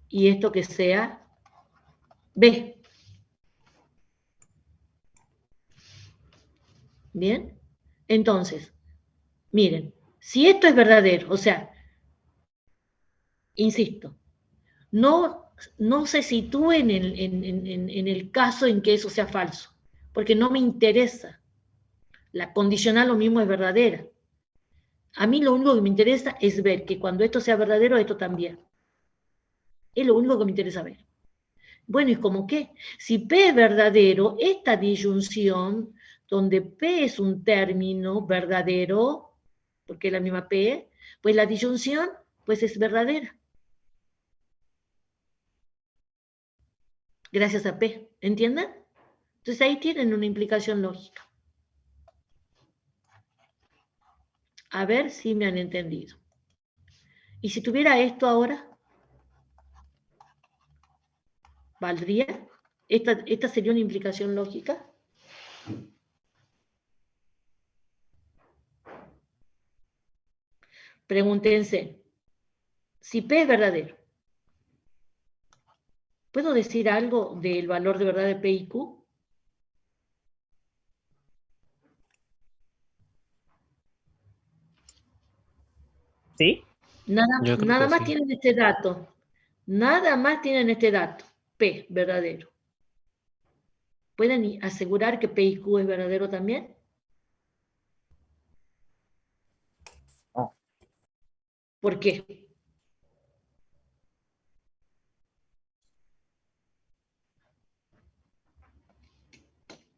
[SPEAKER 2] Y esto que sea B. ¿Bien? Entonces, miren, si esto es verdadero, o sea, insisto, no se sitúe en el caso en que eso sea falso, porque no me interesa. La condicional lo mismo es verdadera. A mí lo único que me interesa es ver que cuando esto sea verdadero, esto también. Es lo único que me interesa ver. Bueno, ¿y cómo qué? Si P es verdadero, esta disyunción, donde P es un término verdadero, porque es la misma P, pues la disyunción pues es verdadera. Gracias a P, ¿entienden? Entonces ahí tienen una implicación lógica. A ver si me han entendido. ¿Y si tuviera esto ahora? ¿Valdría? ¿Esta sería una implicación lógica? Pregúntense, si P es verdadero, ¿puedo decir algo del valor de verdad de P y Q?
[SPEAKER 6] ¿Sí?
[SPEAKER 5] Yo creo
[SPEAKER 2] Nada
[SPEAKER 5] que
[SPEAKER 2] más
[SPEAKER 5] sí.
[SPEAKER 2] tienen este dato. Nada más tienen este dato. P, verdadero. ¿Pueden asegurar que P y Q es verdadero también?
[SPEAKER 6] No.
[SPEAKER 2] ¿Por qué?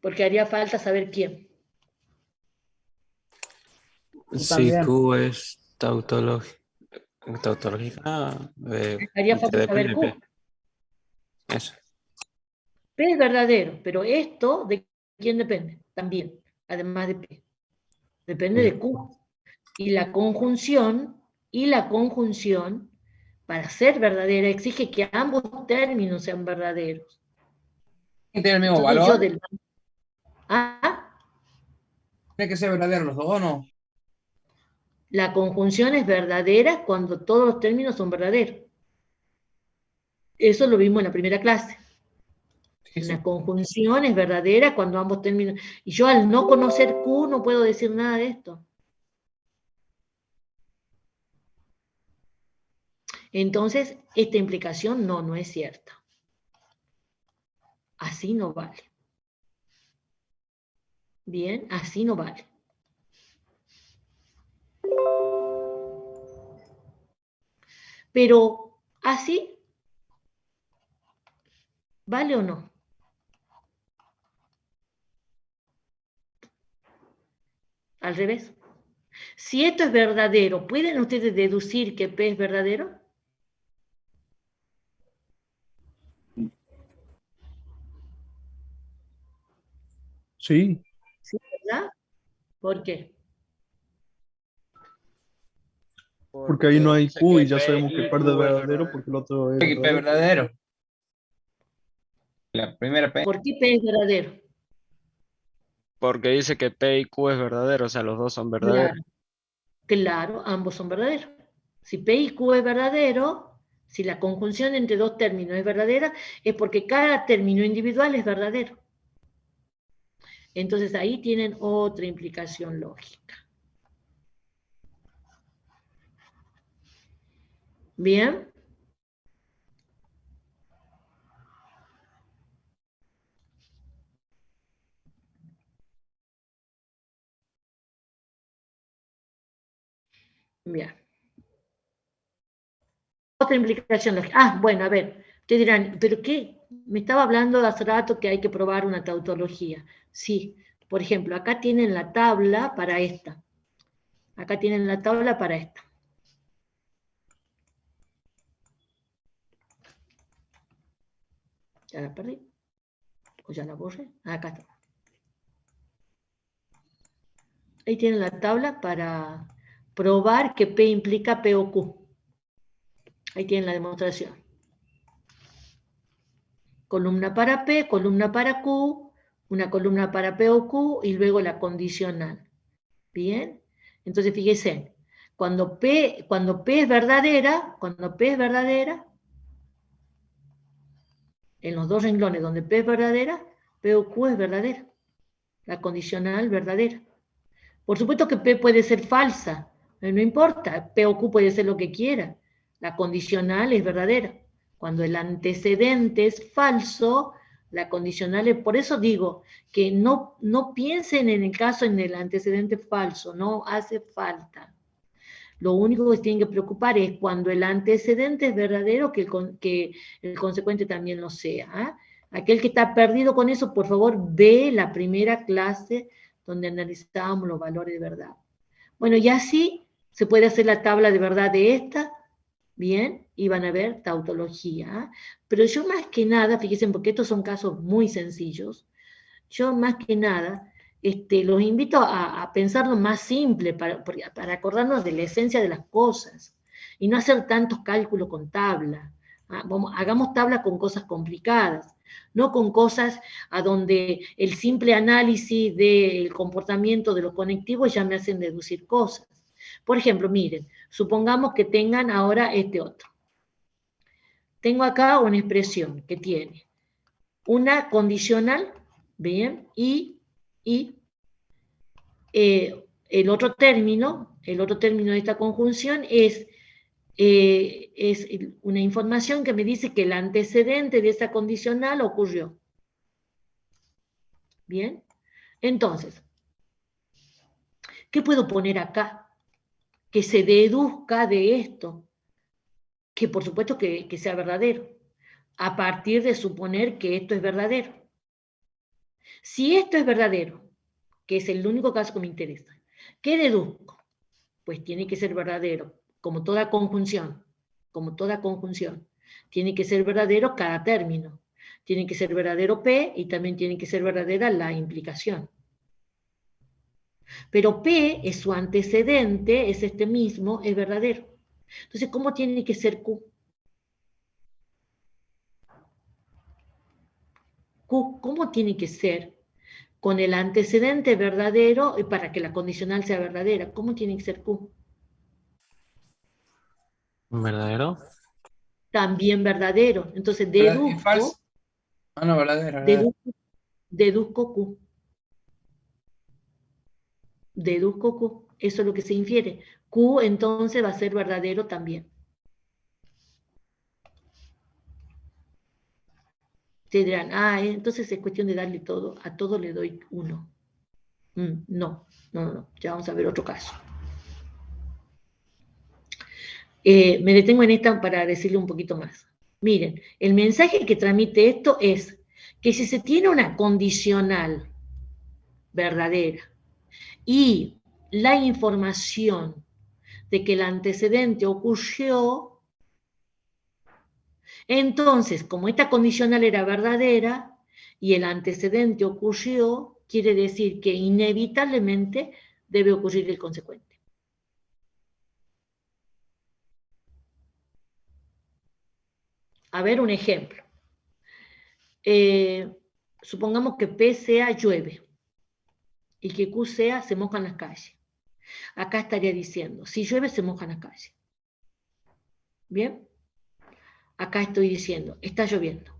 [SPEAKER 2] Porque haría falta saber quién.
[SPEAKER 6] Tú
[SPEAKER 5] Si
[SPEAKER 6] también.
[SPEAKER 5] Q es tautológica,
[SPEAKER 2] Haría falta saber
[SPEAKER 5] depende de
[SPEAKER 2] Q.
[SPEAKER 5] P. Eso.
[SPEAKER 2] P es verdadero, pero esto, ¿de quién depende? También, además de P. Depende de Q. Y la conjunción, para ser verdadera, exige que ambos términos sean verdaderos.
[SPEAKER 1] ¿Tiene el mismo
[SPEAKER 2] Entonces yo
[SPEAKER 1] valor?
[SPEAKER 2] del... Ah,
[SPEAKER 1] ¿Tiene que ser verdadero los dos o no?
[SPEAKER 2] la conjunción es verdadera cuando todos los términos son verdaderos. Eso lo vimos en la primera clase.
[SPEAKER 1] Sí, sí.
[SPEAKER 2] Una conjunción es verdadera cuando ambos términos... Y yo al no conocer Q no puedo decir nada de esto. Entonces, esta implicación no es cierta. Así no vale. Bien, así no vale. Pero, ¿así vale o no? Al revés. Si esto es verdadero, ¿pueden ustedes deducir que P es verdadero?
[SPEAKER 7] Sí,
[SPEAKER 2] ¿Sí, verdad? ¿Por qué?
[SPEAKER 7] porque ahí no hay
[SPEAKER 1] Dice
[SPEAKER 7] Q
[SPEAKER 1] que
[SPEAKER 7] y ya
[SPEAKER 1] P
[SPEAKER 7] sabemos que
[SPEAKER 1] y
[SPEAKER 7] par de
[SPEAKER 1] Q es
[SPEAKER 7] verdadero
[SPEAKER 1] verdadero.
[SPEAKER 7] porque el otro es
[SPEAKER 1] P y P es
[SPEAKER 7] verdadero.
[SPEAKER 1] verdadero. La primera P.
[SPEAKER 2] ¿Por qué P es verdadero?
[SPEAKER 3] Porque dice que P y Q es verdadero, o sea, los dos son verdaderos.
[SPEAKER 2] Claro, claro, ambos son verdaderos. Si P y Q es verdadero, si la conjunción entre dos términos es verdadera, es porque cada término individual es verdadero. Entonces ahí tienen otra implicación lógica. ¿Bien? Bien. Otra implicación lógica. Ah, bueno, a ver, ustedes dirán, ¿pero qué? Me estaba hablando hace rato que hay que probar una tautología. Sí, por ejemplo, acá tienen la tabla para esta. Acá tienen la tabla para esta. Ya la perdí. O ya la borré. Acá está. Ahí tienen la tabla para probar que P implica P o Q. Ahí tienen la demostración. Columna para P, columna para Q, una columna para P o Q y luego la condicional. ¿Bien? Entonces fíjense, cuando P es verdadera, en los dos renglones donde P es verdadera, P o Q es verdadera. La condicional verdadera. Por supuesto que P puede ser falsa, no importa, P o Q puede ser lo que quiera. La condicional es verdadera. Cuando el antecedente es falso, la condicional es... Por eso digo que no piensen en el caso en el antecedente falso, no hace falta. Lo único que se tienen que preocupar es cuando el antecedente es verdadero, que el consecuente también lo sea. ¿Eh? Aquel que está perdido con eso, por favor, ve la primera clase donde analizábamos los valores de verdad. Bueno, y así se puede hacer la tabla de verdad de esta, bien, y van a ver tautología. Pero yo más que nada, fíjense, porque estos son casos muy sencillos, yo más que nada los invito a pensarlo más simple para acordarnos de la esencia de las cosas y no hacer tantos cálculos con tabla. Hagamos tabla con cosas complicadas, no con cosas a donde el simple análisis del comportamiento de los conectivos ya me hacen deducir cosas. Por ejemplo, miren, supongamos que tengan ahora este otro. Tengo acá una expresión que tiene una condicional, ¿bien? Y el otro término de esta conjunción es una información que me dice que el antecedente de esa condicional ocurrió. ¿Bien? Entonces, ¿qué puedo poner acá? Que se deduzca de esto, que por supuesto que sea verdadero, a partir de suponer que esto es verdadero. Si esto es verdadero, que es el único caso que me interesa, ¿qué deduzco? Pues tiene que ser verdadero, como toda conjunción, tiene que ser verdadero cada término, tiene que ser verdadero P y también tiene que ser verdadera la implicación. Pero P es su antecedente, es este mismo, es verdadero. Entonces, ¿cómo tiene que ser Q? Q, ¿cómo tiene que ser? Con el antecedente verdadero y para que la condicional sea verdadera. ¿Cómo tiene que ser Q?
[SPEAKER 5] ¿Verdadero?
[SPEAKER 2] También verdadero. Entonces
[SPEAKER 1] ¿Y falso? No, verdadero.
[SPEAKER 2] deduzco Q. Deduzco Q. Eso es lo que se infiere. Q entonces va a ser verdadero también. Ustedes dirán, entonces es cuestión de darle todo, a todo le doy 1. No, ya vamos a ver otro caso. Me detengo en esta para decirle un poquito más. Miren, el mensaje que transmite esto es que si se tiene una condicional verdadera y la información de que el antecedente ocurrió, entonces, como esta condicional era verdadera y el antecedente ocurrió, quiere decir que inevitablemente debe ocurrir el consecuente. A ver, un ejemplo. Supongamos que P sea llueve y que Q sea se mojan las calles. Acá estaría diciendo, si llueve se mojan las calles. ¿Bien? Acá estoy diciendo, está lloviendo.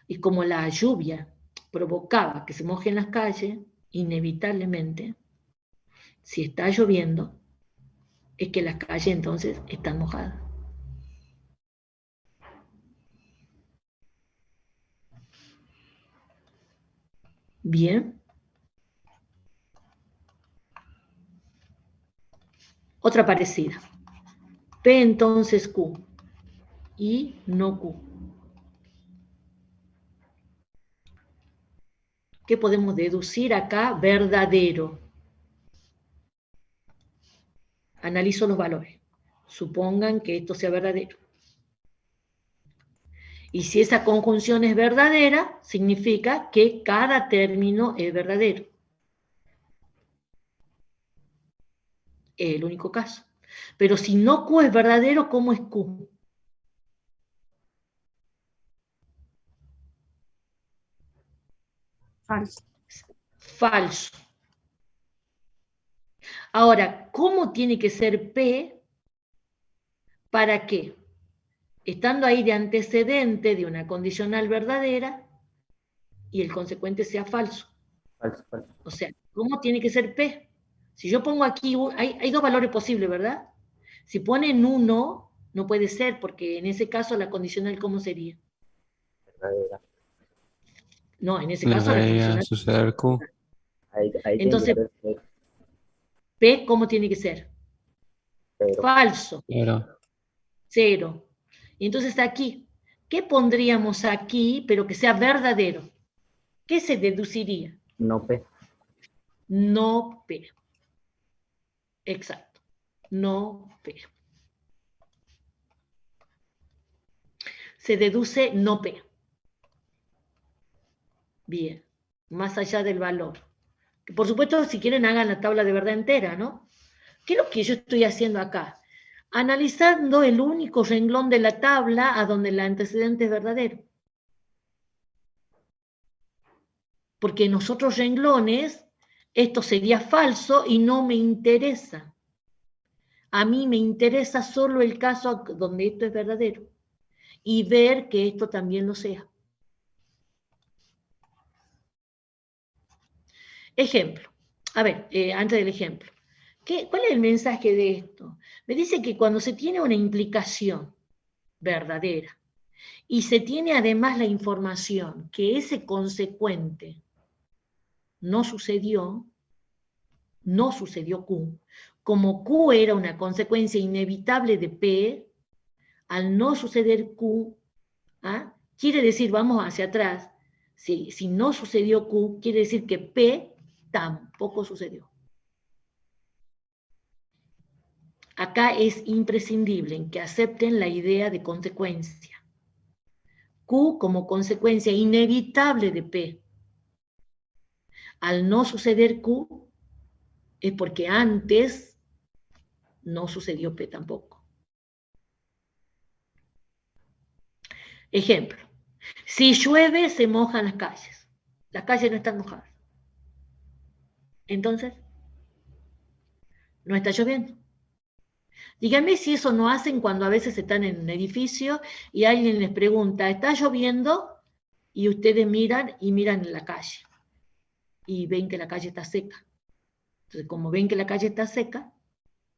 [SPEAKER 2] Y como la lluvia provocaba que se mojen las calles, inevitablemente, si está lloviendo, es que las calles entonces están mojadas. Bien. Otra parecida. P entonces Q y no Q. ¿Qué podemos deducir acá? Verdadero. Analizo los valores. Supongan que esto sea verdadero. Y si esa conjunción es verdadera, significa que cada término es verdadero. Es el único caso. Pero si no Q es verdadero, ¿cómo es Q?
[SPEAKER 8] Falso.
[SPEAKER 2] Falso. Ahora, ¿cómo tiene que ser P? ¿Para qué? Estando ahí de antecedente de una condicional verdadera y el consecuente sea falso.
[SPEAKER 6] Falso.
[SPEAKER 2] O sea, ¿cómo tiene que ser P? Si yo pongo aquí, hay dos valores posibles, ¿verdad? Si ponen 1, no puede ser, porque en ese caso la condicional, ¿cómo sería?
[SPEAKER 6] Verdadera.
[SPEAKER 2] No, en ese caso la
[SPEAKER 5] Debería
[SPEAKER 2] condicional.
[SPEAKER 5] suceder Q.
[SPEAKER 6] Ahí tiene que
[SPEAKER 2] Entonces,
[SPEAKER 6] ser cero.
[SPEAKER 2] P, ¿cómo tiene que ser? Falso,
[SPEAKER 5] Pero
[SPEAKER 2] 0. Y entonces aquí, ¿qué pondríamos aquí, pero que sea verdadero? ¿Qué se deduciría?
[SPEAKER 6] No P.
[SPEAKER 2] No P. Exacto. No P. Se deduce no P. Bien. Más allá del valor. Por supuesto, si quieren, hagan la tabla de verdad entera, ¿no? ¿Qué es lo que yo estoy haciendo acá? Analizando el único renglón de la tabla a donde el antecedente es verdadero. Porque en los otros renglones esto sería falso y no me interesa. A mí me interesa solo el caso donde esto es verdadero y ver que esto también lo sea. Ejemplo. A ver, antes del ejemplo. ¿Cuál es el mensaje de esto? Me dice que cuando se tiene una implicación verdadera y se tiene además la información que ese consecuente no sucedió Q, como Q era una consecuencia inevitable de P, al no suceder Q, quiere decir, vamos hacia atrás, si no sucedió Q, quiere decir que P tampoco sucedió. Acá es imprescindible en que acepten la idea de consecuencia. Q como consecuencia inevitable de P. Al no suceder Q, es porque antes no sucedió P tampoco. Ejemplo, si llueve se mojan las calles. Las calles no están mojadas. Entonces, no está lloviendo. Díganme si eso no hacen cuando a veces están en un edificio y alguien les pregunta, ¿está lloviendo? Y ustedes miran y miran en la calle y ven que la calle está seca. Entonces, como ven que la calle está seca,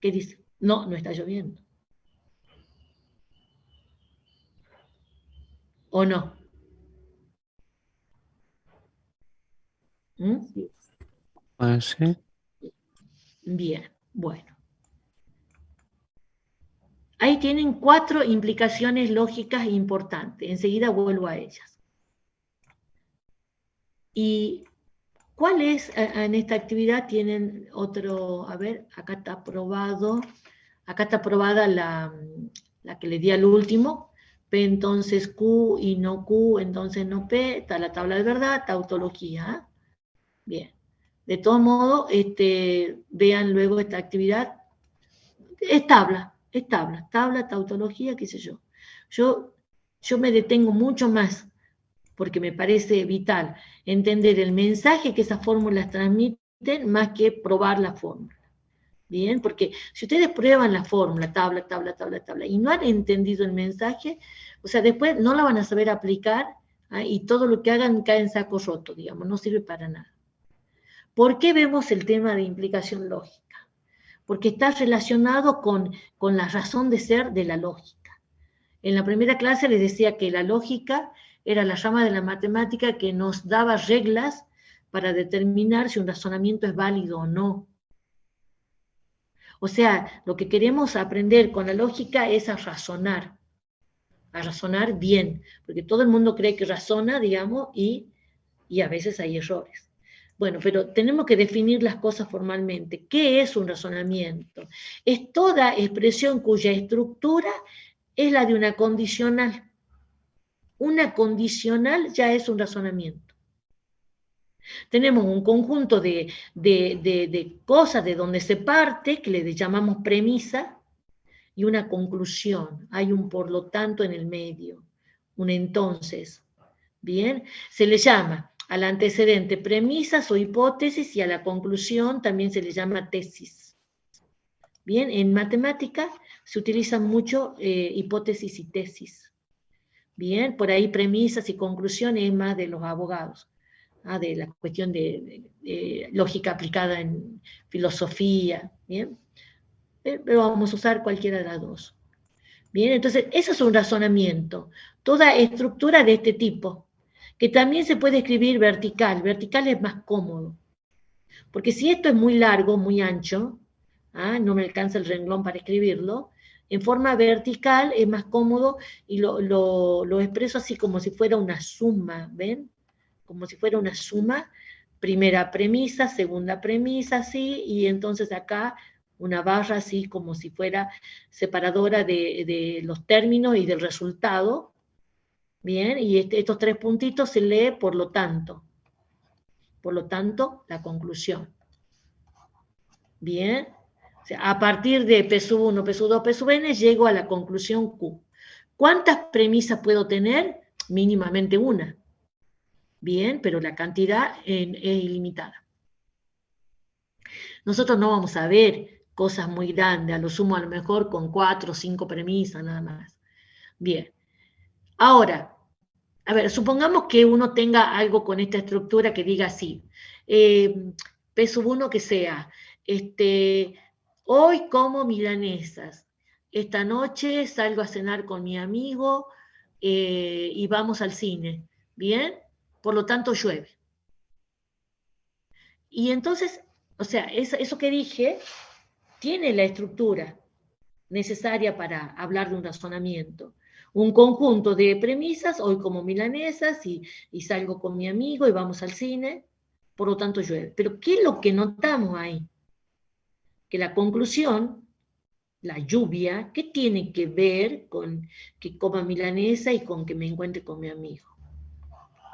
[SPEAKER 2] ¿qué dicen? No, no está lloviendo. ¿O no? ¿Mm?
[SPEAKER 6] Sí.
[SPEAKER 5] Sí.
[SPEAKER 2] Bien, bueno. Ahí tienen 4 implicaciones lógicas importantes. Enseguida vuelvo a ellas. ¿Y cuál es, en esta actividad tienen otro, a ver, acá está aprobado, acá está aprobada la que le di al último, P entonces Q y no Q, entonces no P, está la tabla de verdad, tautología. Bien. De todos modos, vean luego esta actividad. Es tabla, tautología, qué sé yo. Yo me detengo mucho más, porque me parece vital entender el mensaje que esas fórmulas transmiten más que probar la fórmula. Bien, porque si ustedes prueban la fórmula, tabla, y no han entendido el mensaje, o sea, después no la van a saber aplicar, y todo lo que hagan cae en saco roto, digamos, no sirve para nada. ¿Por qué vemos el tema de implicación lógica? Porque está relacionado con la razón de ser de la lógica. En la primera clase les decía que la lógica era la rama de la matemática que nos daba reglas para determinar si un razonamiento es válido o no. O sea, lo que queremos aprender con la lógica es a razonar bien, porque todo el mundo cree que razona, digamos, y a veces hay errores. Bueno, pero tenemos que definir las cosas formalmente. ¿Qué es un razonamiento? Es toda expresión cuya estructura es la de una condicional. Una condicional ya es un razonamiento. Tenemos un conjunto de cosas de donde se parte, que le llamamos premisa, y una conclusión. Hay un por lo tanto en el medio, un entonces. Bien, se le llama al antecedente premisas o hipótesis y a la conclusión también se le llama tesis. Bien, en matemática se utilizan mucho hipótesis y tesis. Bien, por ahí premisas y conclusiones es más de los abogados, de la cuestión de lógica aplicada en filosofía. Bien, pero vamos a usar cualquiera de las dos. Bien, entonces eso es un razonamiento, toda estructura de este tipo, que también se puede escribir vertical. Vertical es más cómodo, porque si esto es muy largo, muy ancho, no me alcanza el renglón para escribirlo, en forma vertical es más cómodo y lo expreso así como si fuera una suma, ¿ven? Como si fuera una suma, primera premisa, segunda premisa, así, y entonces acá una barra así como si fuera separadora de los términos y del resultado. Bien, y estos 3 puntitos se lee por lo tanto. Por lo tanto, la conclusión. Bien, o sea, a partir de P sub 1, P sub 2, P sub n, llego a la conclusión Q. ¿Cuántas premisas puedo tener? Mínimamente una. Bien, pero la cantidad es ilimitada. Nosotros no vamos a ver cosas muy grandes, a lo sumo a lo mejor con 4 o 5 premisas nada más. Bien, ahora, a ver, supongamos que uno tenga algo con esta estructura que diga así, P sub 1 que sea, hoy como milanesas, esta noche salgo a cenar con mi amigo y vamos al cine, ¿bien? Por lo tanto llueve. Y entonces, o sea, eso que dije tiene la estructura necesaria para hablar de un razonamiento. Un conjunto de premisas, hoy como milanesas y salgo con mi amigo y vamos al cine, por lo tanto llueve. Pero ¿qué es lo que notamos ahí? Que la conclusión, la lluvia, ¿qué tiene que ver con que coma milanesa y con que me encuentre con mi amigo?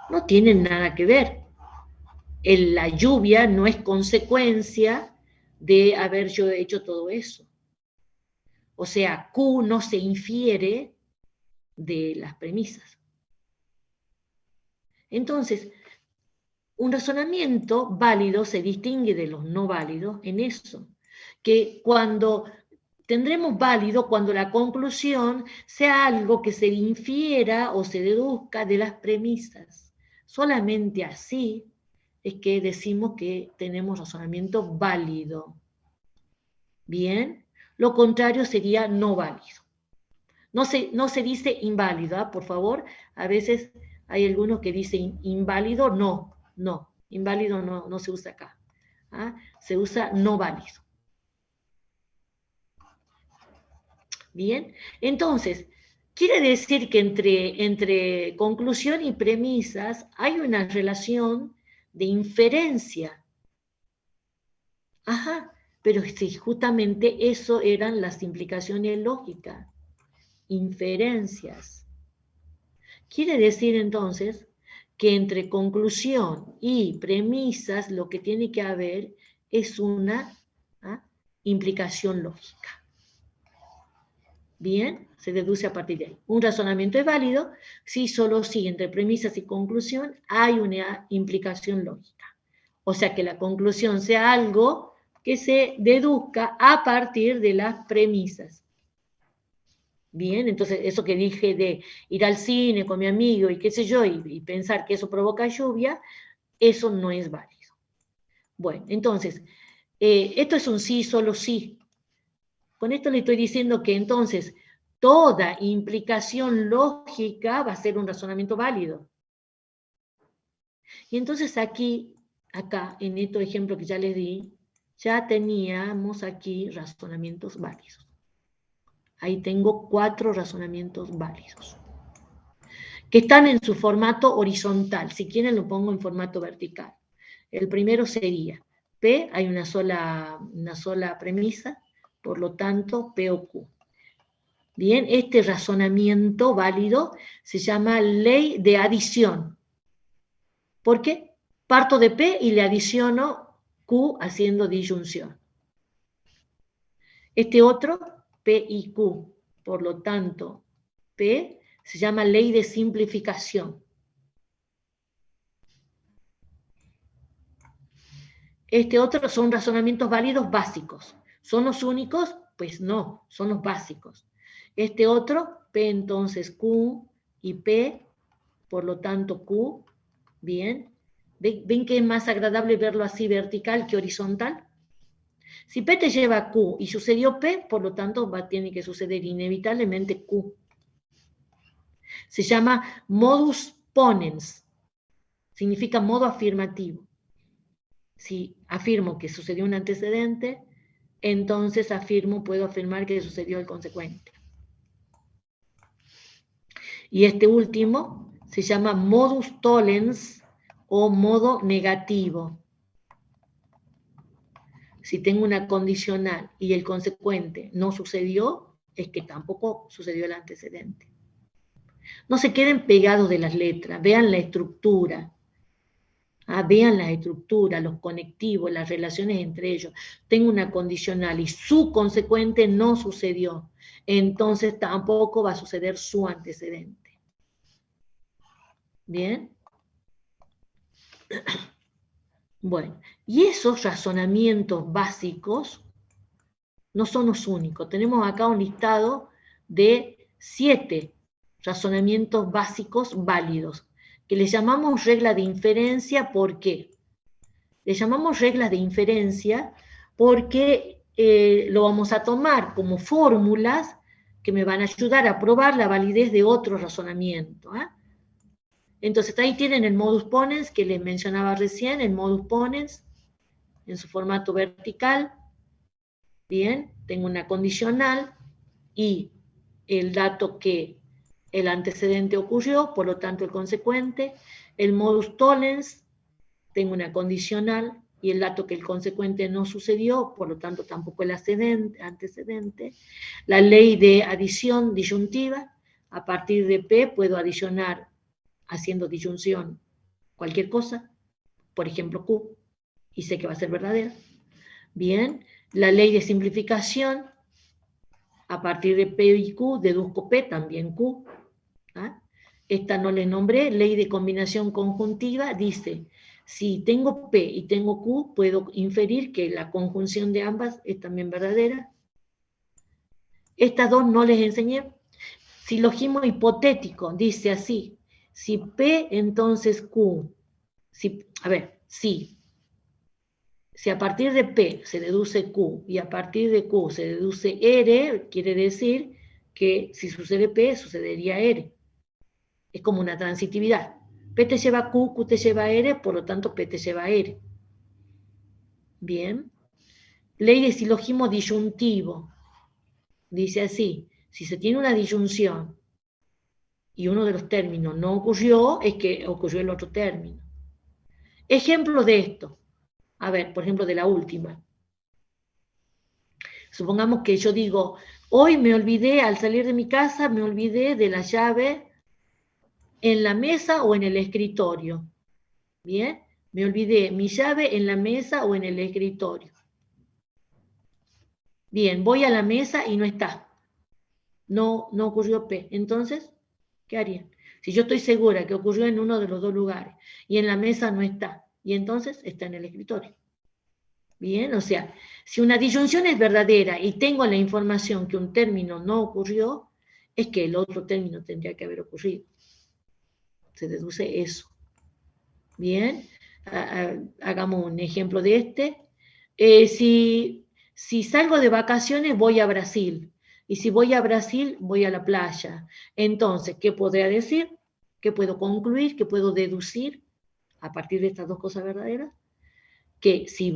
[SPEAKER 2] No tienen nada que ver. La lluvia no es consecuencia de haber yo hecho todo eso. O sea, Q no se infiere de las premisas. Entonces, un razonamiento válido se distingue de los no válidos en eso, que cuando tendremos válido cuando la conclusión sea algo que se infiera o se deduzca de las premisas. Solamente así es que decimos que tenemos razonamiento válido. Bien, lo contrario sería no válido. No se dice inválido, ¿ah? Por favor. A veces hay algunos que dicen inválido. No, inválido no se usa acá. ¿Ah? Se usa no válido. Bien, entonces, quiere decir que entre conclusión y premisas hay una relación de inferencia. Ajá, pero sí, justamente eso eran las implicaciones lógicas, inferencias. Quiere decir entonces que entre conclusión y premisas lo que tiene que haber es una implicación lógica. Bien, se deduce a partir de ahí. Un razonamiento es válido si solo si entre premisas y conclusión hay una implicación lógica. O sea, que la conclusión sea algo que se deduzca a partir de las premisas. Bien, entonces eso que dije de ir al cine con mi amigo y qué sé yo, y pensar que eso provoca lluvia, eso no es válido. Bueno, entonces, esto es un sí, solo sí. Con esto le estoy diciendo que entonces toda implicación lógica va a ser un razonamiento válido. Y entonces acá, en este ejemplo que ya les di, ya teníamos aquí razonamientos válidos. Ahí tengo 4 razonamientos válidos, que están en su formato horizontal. Si quieren lo pongo en formato vertical. El primero sería, P, hay una sola premisa, por lo tanto, P o Q. Bien, este razonamiento válido se llama ley de adición. ¿Por qué? Parto de P y le adiciono Q haciendo disyunción. Este otro, P y Q, por lo tanto, P se llama ley de simplificación. Este otro son razonamientos válidos básicos. ¿Son los únicos? Pues no, son los básicos. Este otro, P entonces Q y P, por lo tanto Q, bien. ¿Ven que es más agradable verlo así vertical que horizontal? Si P te lleva a Q y sucedió P, por lo tanto tiene que suceder inevitablemente Q. Se llama modus ponens, significa modo afirmativo. Si afirmo que sucedió un antecedente, entonces puedo afirmar que sucedió el consecuente. Y este último se llama modus tollens o modo negativo. Si tengo una condicional y el consecuente no sucedió, es que tampoco sucedió el antecedente. No se queden pegados de las letras, vean la estructura. Vean la estructura, los conectivos, las relaciones entre ellos. Tengo una condicional y su consecuente no sucedió. Entonces tampoco va a suceder su antecedente. ¿Bien? Bueno, y esos razonamientos básicos no son los únicos. Tenemos acá un listado de 7 razonamientos básicos válidos, que les llamamos regla de inferencia. ¿Por qué? Le llamamos reglas de inferencia porque lo vamos a tomar como fórmulas que me van a ayudar a probar la validez de otro razonamiento. Entonces ahí tienen el modus ponens que les mencionaba recién, el modus ponens en su formato vertical. Bien, tengo una condicional y el dato que el antecedente ocurrió, por lo tanto el consecuente. El modus tollens, tengo una condicional y el dato que el consecuente no sucedió, por lo tanto tampoco el antecedente. La ley de adición disyuntiva, a partir de P puedo adicionar haciendo disyunción cualquier cosa, por ejemplo Q, y sé que va a ser verdadera. Bien, la ley de simplificación, a partir de P y Q deduzco P, también Q. Esta no le nombré, ley de combinación conjuntiva, dice, si tengo P y tengo Q, puedo inferir que la conjunción de ambas es también verdadera. Estas dos no les enseñé. Silogismo hipotético, dice así, si P entonces Q, si a partir de P se deduce Q y a partir de Q se deduce R, quiere decir que si sucede P, sucedería R. Es como una transitividad. P te lleva a Q, Q te lleva a R, por lo tanto P te lleva a R. Bien. Ley de silogismo disyuntivo. Dice así, si se tiene una disyunción y uno de los términos no ocurrió, es que ocurrió el otro término. Ejemplo de esto. A ver, por ejemplo, de la última. Supongamos que yo digo, hoy me olvidé, al salir de mi casa, me olvidé de la llave en la mesa o en el escritorio. ¿Bien? Me olvidé mi llave en la mesa o en el escritorio. Bien, voy a la mesa y no está. No ocurrió P. Entonces, ¿qué harían? Si yo estoy segura que ocurrió en uno de los dos lugares y en la mesa no está, y entonces está en el escritorio. Bien, o sea, si una disyunción es verdadera y tengo la información que un término no ocurrió, es que el otro término tendría que haber ocurrido. Se deduce eso. Bien, hagamos un ejemplo de este. Si salgo de vacaciones, voy a Brasil. Y si voy a Brasil, voy a la playa. Entonces, ¿qué podría decir? ¿Qué puedo concluir? ¿Qué puedo deducir a partir de estas dos cosas verdaderas? Que si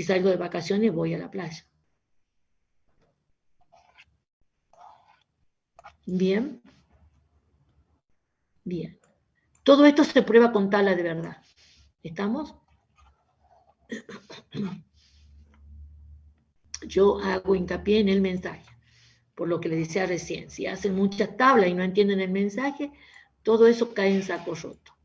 [SPEAKER 2] salgo de vacaciones, voy a la playa. Bien. Bien. Todo esto se prueba con tabla de verdad. ¿Estamos? Yo hago hincapié en el mensaje, por lo que les decía recién. Si hacen muchas tablas y no entienden el mensaje, todo eso cae en saco roto.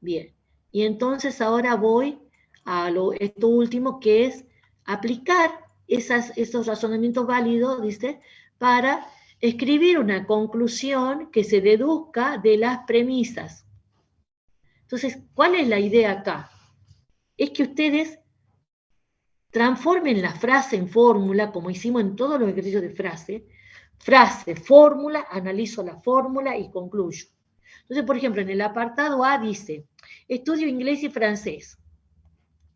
[SPEAKER 2] Bien. Y entonces ahora voy a esto último, que es aplicar esos razonamientos válidos, dice, para escribir una conclusión que se deduzca de las premisas. Entonces, ¿cuál es la idea acá? Es que ustedes transformen la frase en fórmula, como hicimos en todos los ejercicios de frase, fórmula, analizo la fórmula y concluyo. Entonces, por ejemplo, en el apartado A dice, estudio inglés y francés.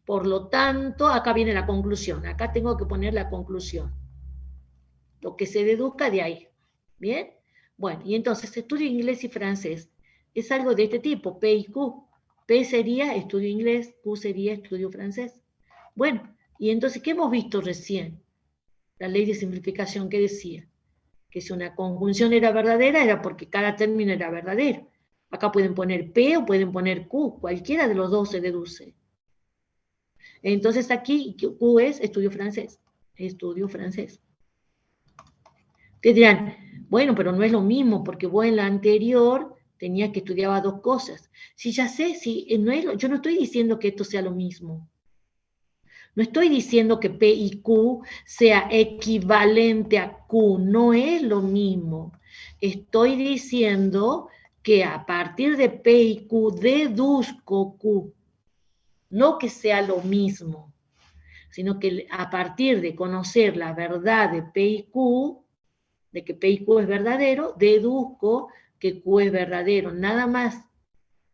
[SPEAKER 2] Por lo tanto, acá viene la conclusión. Acá tengo que poner la conclusión. Lo que se deduzca de ahí. ¿Bien? Bueno, y entonces, estudio inglés y francés. Es algo de este tipo, P y Q. P sería estudio inglés, Q sería estudio francés. Bueno, y entonces, ¿qué hemos visto recién? La ley de simplificación que decía que si una conjunción era verdadera, era porque cada término era verdadero. Acá pueden poner P o pueden poner Q, cualquiera de los dos se deduce. Entonces aquí Q es estudio francés. Estudio francés. Ustedes dirán, bueno, pero no es lo mismo, porque vos en la anterior tenías que estudiar dos cosas. Si ya sé, yo no estoy diciendo que esto sea lo mismo. No estoy diciendo que P y Q sea equivalente a Q, no es lo mismo. Estoy diciendo que a partir de P y Q deduzco Q. No que sea lo mismo, sino que a partir de conocer la verdad de P y Q, de que P y Q es verdadero, deduzco que Q es verdadero, nada más.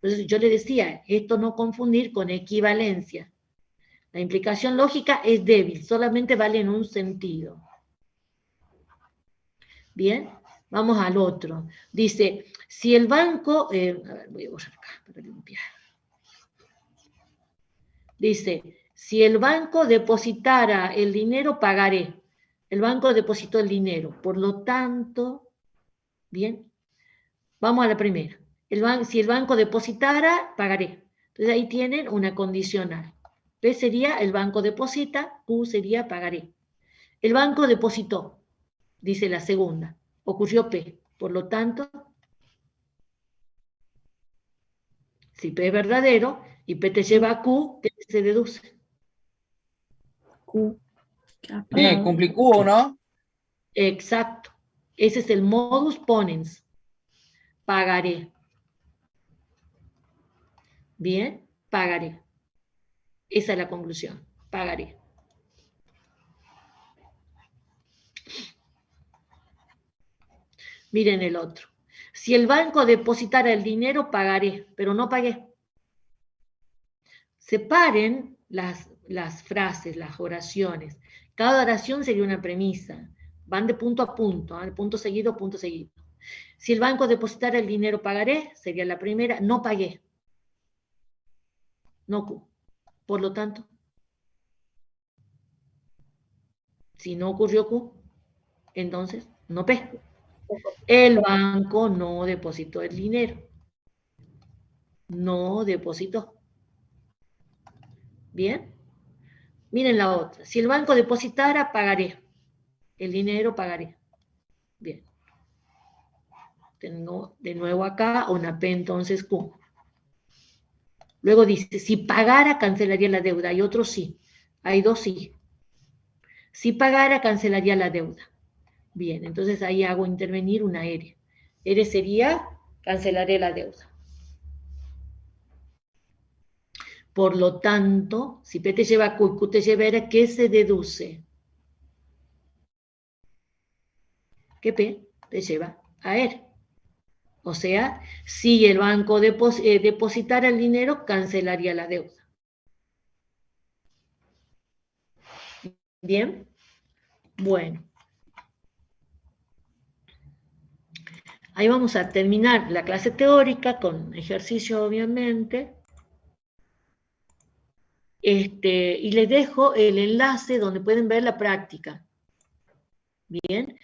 [SPEAKER 2] Entonces yo le decía, esto no confundir con equivalencia. La implicación lógica es débil, solamente vale en un sentido. Bien, vamos al otro. Dice, si el banco... a ver, voy a borrar acá para limpiar. Dice, si el banco depositara el dinero, pagaré. El banco depositó el dinero. Por lo tanto, bien, vamos a la primera. Si el banco depositara, pagaré. Entonces ahí tienen una condicional. P sería el banco deposita, Q sería pagaré. El banco depositó, dice la segunda. Ocurrió P. Por lo tanto, si P es verdadero y P te lleva a Q, ¿qué se deduce?
[SPEAKER 8] Q.
[SPEAKER 1] Cumplí Q, ¿no?
[SPEAKER 2] Exacto. Ese es el modus ponens. Pagaré. Bien, pagaré. Esa es la conclusión. Pagaré. Miren el otro. Si el banco depositara el dinero, pagaré, pero no pagué. Separen las frases, las oraciones. Cada oración sería una premisa. van de punto a punto, de punto seguido a punto seguido. Si el banco depositara el dinero pagaré, sería la primera, no pagué. No Q. Por lo tanto, si no ocurrió Q, entonces no P. El banco no depositó el dinero. No depositó. ¿Bien? Miren la otra. Si el banco depositara, pagaré. El dinero pagaré. Bien. Tengo de nuevo acá una P, entonces Q. Luego dice, si pagara, cancelaría la deuda. Hay otro sí. Hay dos sí. Si pagara, cancelaría la deuda. Bien, entonces ahí hago intervenir una R. R sería, cancelaré la deuda. Por lo tanto, si P te lleva a Q y Q te lleva a R, ¿qué se deduce? Que P te lleva a R. O sea, si el banco depositara el dinero, cancelaría la deuda. ¿Bien? Bueno. Ahí vamos a terminar la clase teórica con ejercicio, obviamente. Y les dejo el enlace donde pueden ver la práctica. Bien.